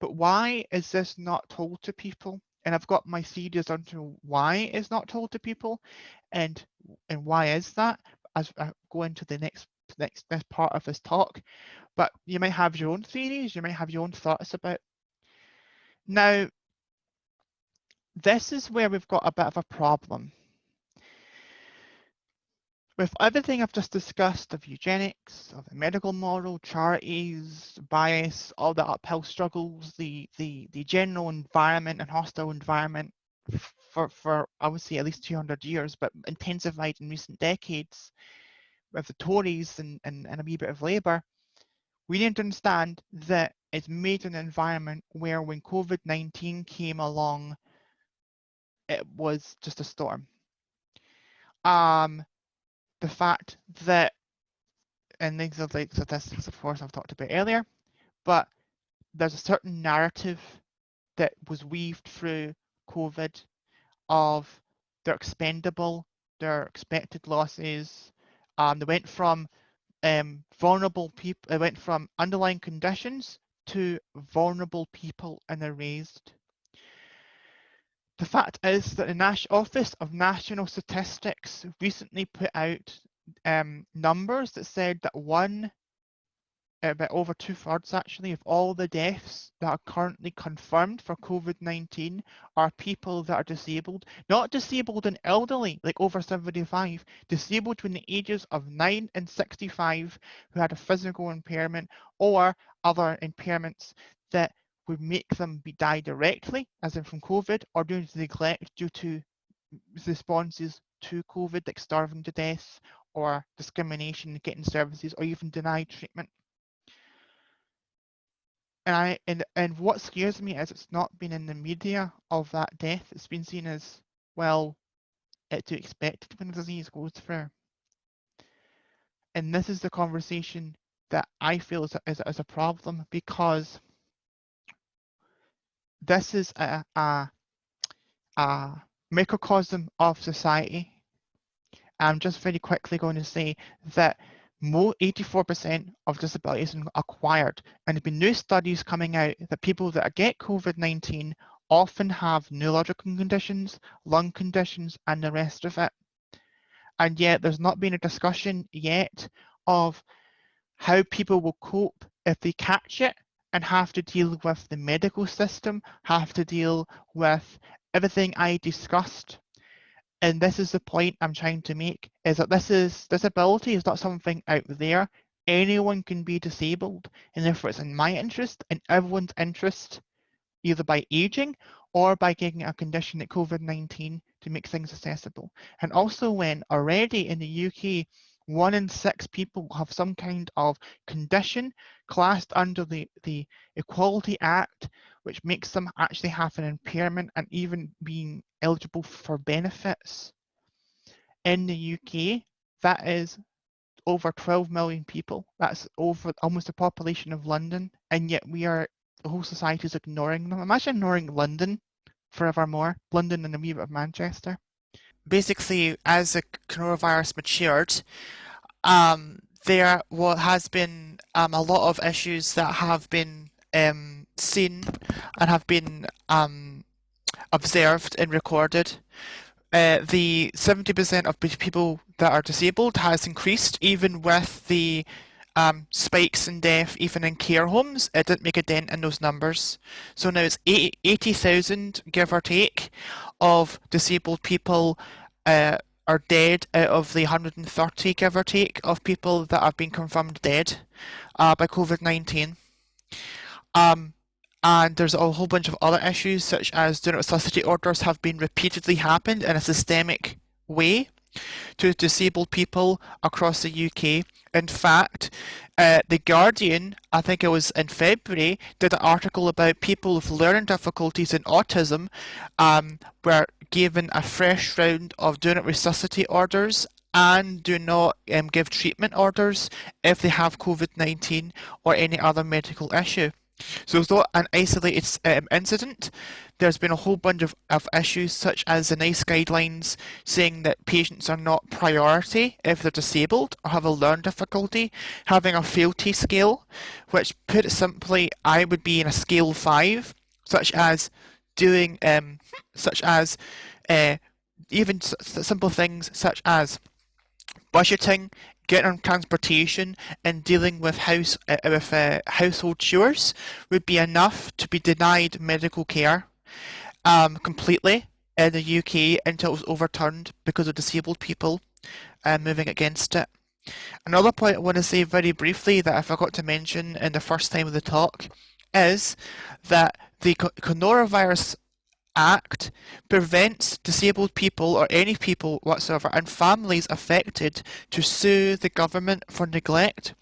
but why is this not told to people? And I've got my theories onto why it's not told to people, and why is that, as I go into the next part of this talk. But you might have your own theories, you might have your own thoughts about. Now, this is where we've got a bit of a problem. With everything I've just discussed of eugenics, of the medical model, charities, bias, all the uphill struggles, the general environment and hostile environment for I would say at least 200 years, but intensified in recent decades with the Tories and a wee bit of Labour, we need to understand that it's made an environment where when COVID-19 came along, it was just a storm. The fact that, and these are like statistics, of course, I've talked about earlier, but there's a certain narrative that was weaved through COVID of they're expendable, their expected losses. They went from vulnerable people, it went from underlying conditions to vulnerable people, and they're raised. The fact is that the Office of National Statistics recently put out numbers that said that about over 2/3 actually of all the deaths that are currently confirmed for COVID-19 are people that are disabled, not disabled and elderly, like over 75, disabled between the ages of 9 and 65 who had a physical impairment or other impairments that would make them die directly, as in from COVID, or due to neglect due to responses to COVID, like starving to death or discrimination, getting services, or even denied treatment. And what scares me is it's not been in the media of that death. It's been seen as, well, it's to be expected when the disease goes through. And this is the conversation that I feel is a problem, because this is a microcosm of society. I'm just very quickly going to say that 84% of disabilities are acquired, and there have been new studies coming out that people that get COVID-19 often have neurological conditions, lung conditions, and the rest of it. And yet there's not been a discussion yet of how people will cope if they catch it and have to deal with the medical system, have to deal with everything I discussed. And this is the point I'm trying to make, is that disability is not something out there. Anyone can be disabled, and therefore it's in my interest and everyone's interest, either by aging or by getting a condition like COVID-19, to make things accessible. And also, when already in the UK, 1 in 6 people have some kind of condition classed under the Equality Act, which makes them actually have an impairment and even being eligible for benefits. In the UK, that is over 12 million people. That's over almost the population of London, and yet we are the whole society is ignoring them. Imagine ignoring London forevermore, London and a wee bit of Manchester. Basically, as the coronavirus matured, there has been a lot of issues that have been seen and have been observed and recorded. The 70% of people that are disabled has increased, even with the spikes in death, even in care homes. It didn't make a dent in those numbers. So now it's 80,000, give or take, of disabled people are dead out of the 130, give or take, of people that have been confirmed dead by COVID-19. And there's a whole bunch of other issues, such as do not resuscitate orders have been repeatedly happened in a systemic way to disabled people across the UK. In fact, The Guardian, I think it was in February, did an article about people with learning difficulties and autism were given a fresh round of do not resuscitate orders and do not give treatment orders if they have COVID-19 or any other medical issue. So it's not an isolated incident. There's been a whole bunch of issues, such as the NICE guidelines saying that patients are not priority if they're disabled or have a learning difficulty, having a frailty scale, which, put it simply, I would be in a scale 5, such as doing, even simple things such as budgeting, getting on transportation, and dealing with household chores would be enough to be denied medical care completely in the UK until it was overturned because of disabled people moving against it. Another point I want to say very briefly that I forgot to mention in the first time of the talk is that the Coronavirus Act prevents disabled people or any people whatsoever and families affected to sue the government for neglect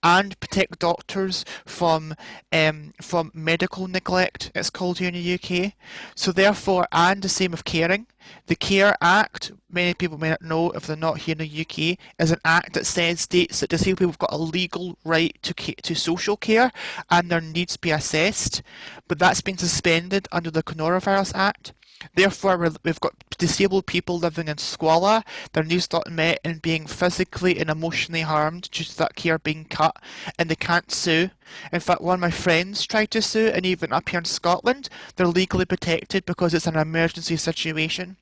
and protect doctors from medical neglect, it's called here in the UK. So therefore, and the same with caring. The Care Act, many people may not know if they're not here in the UK, is an act that states that disabled people have got a legal right to social care and their needs be assessed, but that's been suspended under the Coronavirus Act. Therefore, we've got disabled people living in squalor, their needs not met, and being physically and emotionally harmed due to that care being cut, and they can't sue. In fact, one of my friends tried to sue, and even up here in Scotland, they're legally protected because it's an emergency situation.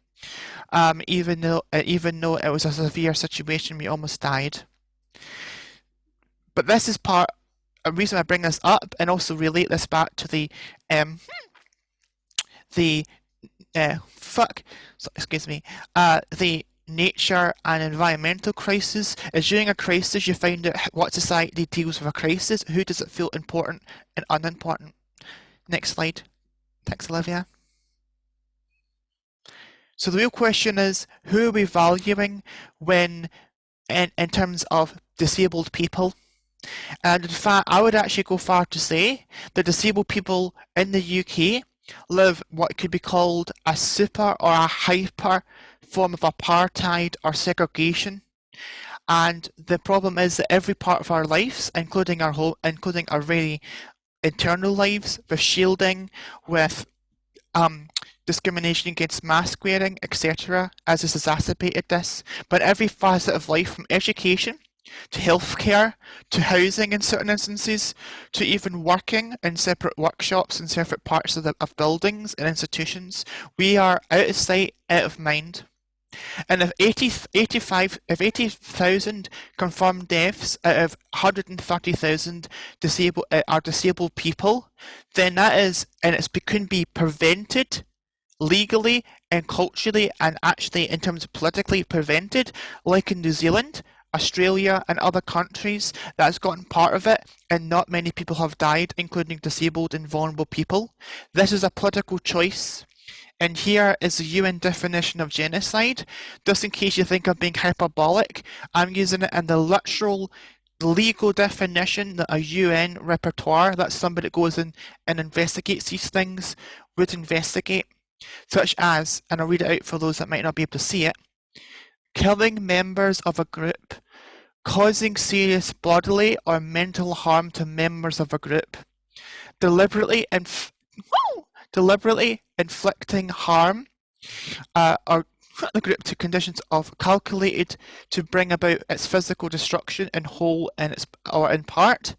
Even though it was a severe situation, we almost died. But this is a reason I bring this up, and also relate this back to the nature and environmental crisis is during a crisis you find out what society deals with a crisis, who does it feel important and unimportant. Next slide. Thanks, Olivia. So the real question is, who are we valuing when in terms of disabled people? And in fact, I would actually go far to say that disabled people in the UK live what could be called a super or a hyper form of apartheid or segregation. And the problem is that every part of our lives, including our home, including our very internal lives, with shielding, with discrimination against mask wearing, etc., has exacerbated this. But every facet of life, from education to healthcare, to housing in certain instances, to even working in separate workshops in separate parts of buildings and institutions, we are out of sight, out of mind. And if 80,000 confirmed deaths out of 130,000 are disabled people, then that is, and it can be prevented legally and culturally and actually in terms of politically prevented, like in New Zealand, Australia and other countries that has gotten part of it, and not many people have died, including disabled and vulnerable people. This is a political choice. And here is the UN definition of genocide. Just in case you think I'm being hyperbolic, I'm using it in the literal legal definition that a UN repertoire, that's somebody that goes in and investigates these things, would investigate. Such as, and I'll read it out for those that might not be able to see it, killing members of a group, causing serious bodily or mental harm to members of a group. deliberately inflicting harm or the group to conditions of calculated to bring about its physical destruction in whole or in part,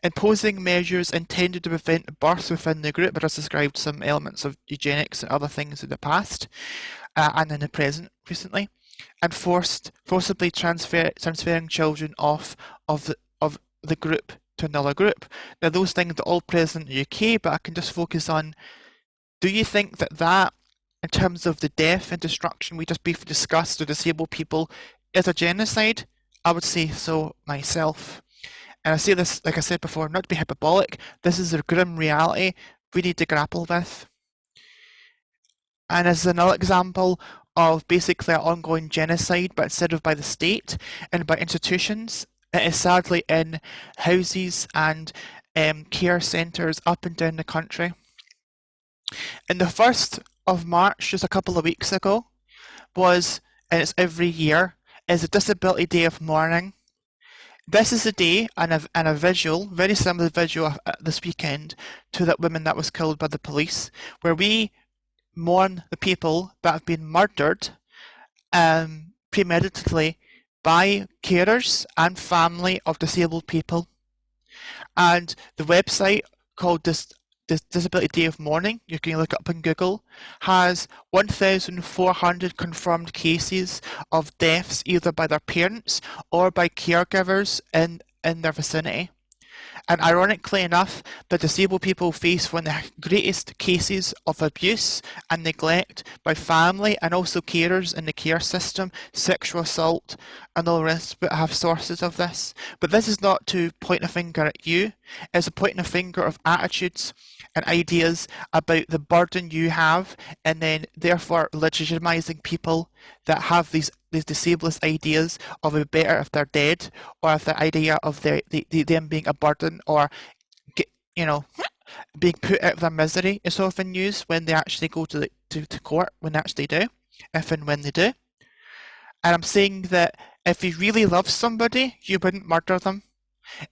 imposing measures intended to prevent birth within the group. I just described some elements of eugenics and other things in the past and in the present recently, and forcibly transferring children off of the group to another group. Now those things are all present in the UK, but I can just focus on, do you think that in terms of the death and destruction we just briefly discussed to disabled people is a genocide? I would say so myself. And I say this, like I said before, not to be hyperbolic, this is a grim reality we need to grapple with. And as another example of basically an ongoing genocide, but instead of by the state and by institutions, it is sadly in houses and care centres up and down the country. And the 1st of March, just a couple of weeks ago, and it's every year, is a Disability Day of Mourning. This is a day and a visual, very similar visual this weekend to that woman that was killed by the police, where we mourn the people that have been murdered premeditatedly by carers and family of disabled people. And the website called Disability Day of Mourning, you can look it up on Google, has 1,400 confirmed cases of deaths either by their parents or by caregivers in their vicinity. And ironically enough, the disabled people face one of the greatest cases of abuse and neglect by family and also carers in the care system, sexual assault and all the rest, but have sources of this. But this is not to point a finger at you, it's a pointing a finger of attitudes and ideas about the burden you have, and then therefore legitimising people that have these disablest ideas of it better if they're dead, or if the idea of them being a burden or being put out of their misery is often used when they actually go to court, when they actually do, if and when they do. And I'm saying that if you really love somebody, you wouldn't murder them.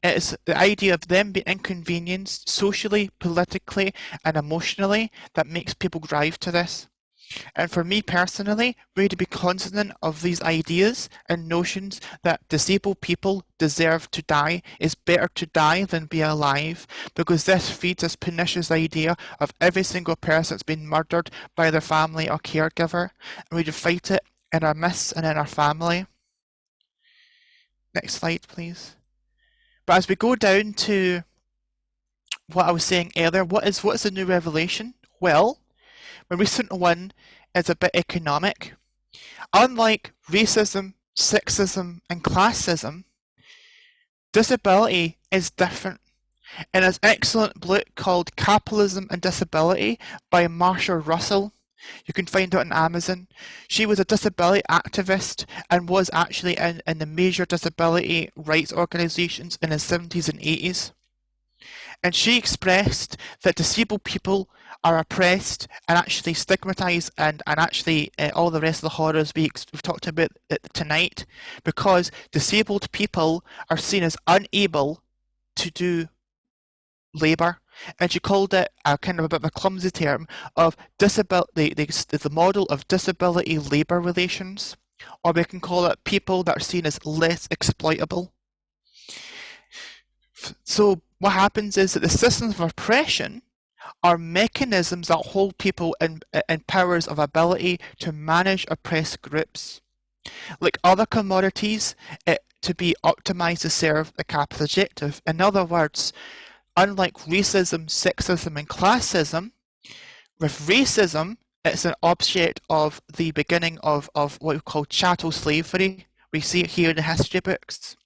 It is the idea of them being inconvenienced socially, politically and emotionally that makes people drive to this. And for me personally, we need to be cognizant of these ideas and notions that disabled people deserve to die. It's better to die than be alive, because this feeds this pernicious idea of every single person that's been murdered by their family or caregiver, and we need to fight it in our midst and in our family. Next slide, please. But as we go down to what I was saying earlier, what is the new revelation? Well, my recent one is a bit economic. Unlike racism, sexism, and classism, disability is different. In an excellent book called Capitalism and Disability by Marsha Russell, you can find it on Amazon. She was a disability activist and was actually in the major disability rights organisations in the 70s and 80s. And she expressed that disabled people are oppressed and actually stigmatised and actually all the rest of the horrors we've talked about tonight, because disabled people are seen as unable to do labour. And she called it a kind of a bit of a clumsy term of the model of disability labour relations, or we can call it people that are seen as less exploitable. So what happens is that the systems of oppression are mechanisms that hold people in powers of ability to manage oppressed groups. Like other commodities, to be optimised to serve the capital objective. In other words, unlike racism, sexism and classism, with racism, it's an object of the beginning of what we call chattel slavery. We see it here in the history books.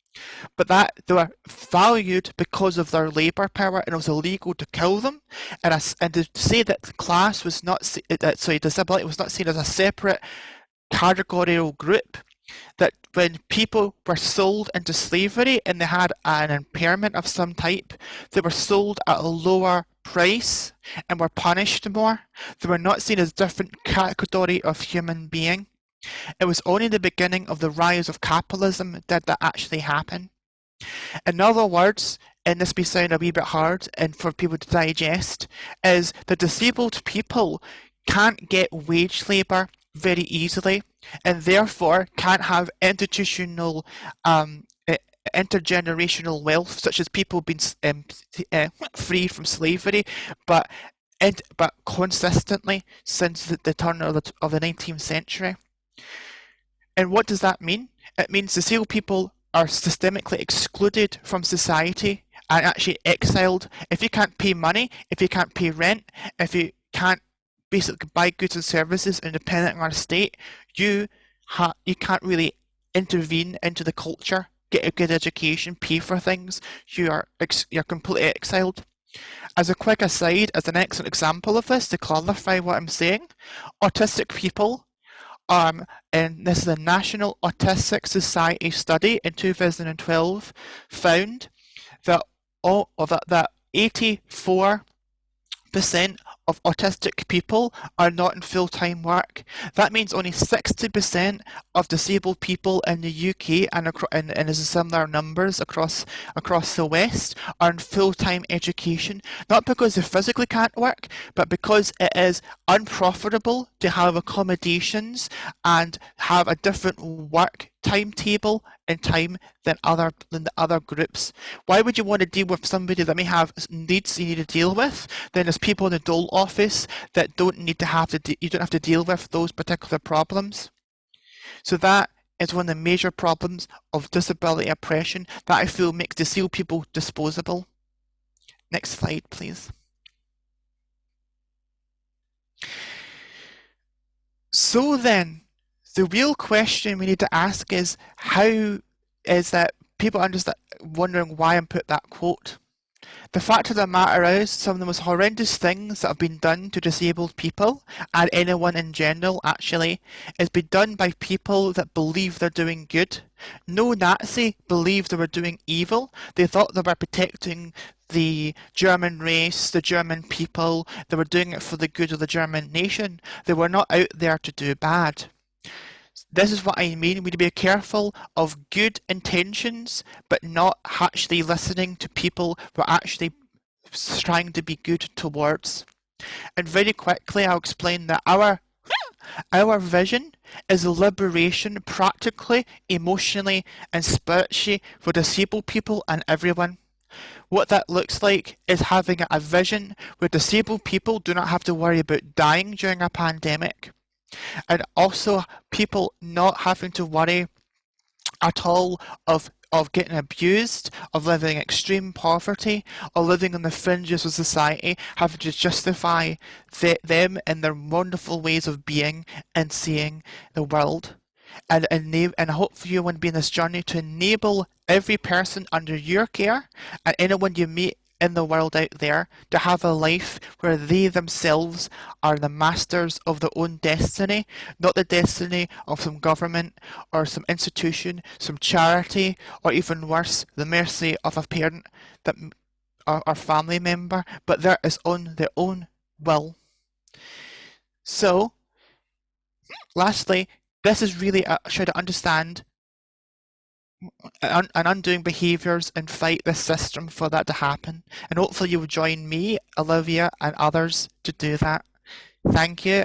But that they were valued because of their labour power, and it was illegal to kill them. And to say that class was not, disability was not seen as a separate categorical group, that when people were sold into slavery and they had an impairment of some type, they were sold at a lower price and were punished more. They were not seen as a different category of human being. It was only the beginning of the rise of capitalism did that actually happen. In other words, and this may sound a wee bit hard and for people to digest, is that disabled people can't get wage labour very easily, and therefore can't have institutional intergenerational wealth, such as people being freed from slavery, but consistently since the turn of the 19th century. And what does that mean? It means disabled people are systemically excluded from society and actually exiled. If you can't pay money, if you can't pay rent, if you can't basically buy goods and services independent of our state, you can't really intervene into the culture, get a good education, pay for things. You're completely exiled. As a quick aside, as an excellent example of this, to clarify what I'm saying, autistic people, and this is a National Autistic Society study in 2012, found that 84% of autistic people are not in full-time work. That means only 60% of disabled people in the UK and as similar numbers across the West are in full-time education, not because they physically can't work, but because it is unprofitable to have accommodations and have a different work timetable and time than the other groups. Why would you want to deal with somebody that may have needs you need to deal with? Then there's people in the dole office that don't need to have to you don't have to deal with those particular problems. So that is one of the major problems of disability oppression that I feel makes disabled people disposable. Next slide, please. So then, the real question we need to ask is how is that people understand wondering why I put that quote. The fact of the matter is, some of the most horrendous things that have been done to disabled people, and anyone in general actually, is been done by people that believe they're doing good. No Nazi believed they were doing evil. They thought they were protecting the German race, the German people. They were doing it for the good of the German nation. They were not out there to do bad. This is what I mean. We need to be careful of good intentions, but not actually listening to people who are actually trying to be good towards. And very quickly, I'll explain that our vision is liberation practically, emotionally, and spiritually for disabled people and everyone. What that looks like is having a vision where disabled people do not have to worry about dying during a pandemic. And also people not having to worry at all of getting abused, of living in extreme poverty, or living on the fringes of society, having to justify them and their wonderful ways of being and seeing the world. And I hope for you, when being this journey, to enable every person under your care and anyone you meet in the world out there to have a life where they themselves are the masters of their own destiny, not the destiny of some government or some institution, some charity, or even worse, the mercy of a parent that or family member, but there is on their own will. So, lastly, this is really try to understand and undoing behaviours and fight this system for that to happen. And hopefully you will join me, Olivia, and others to do that. Thank you.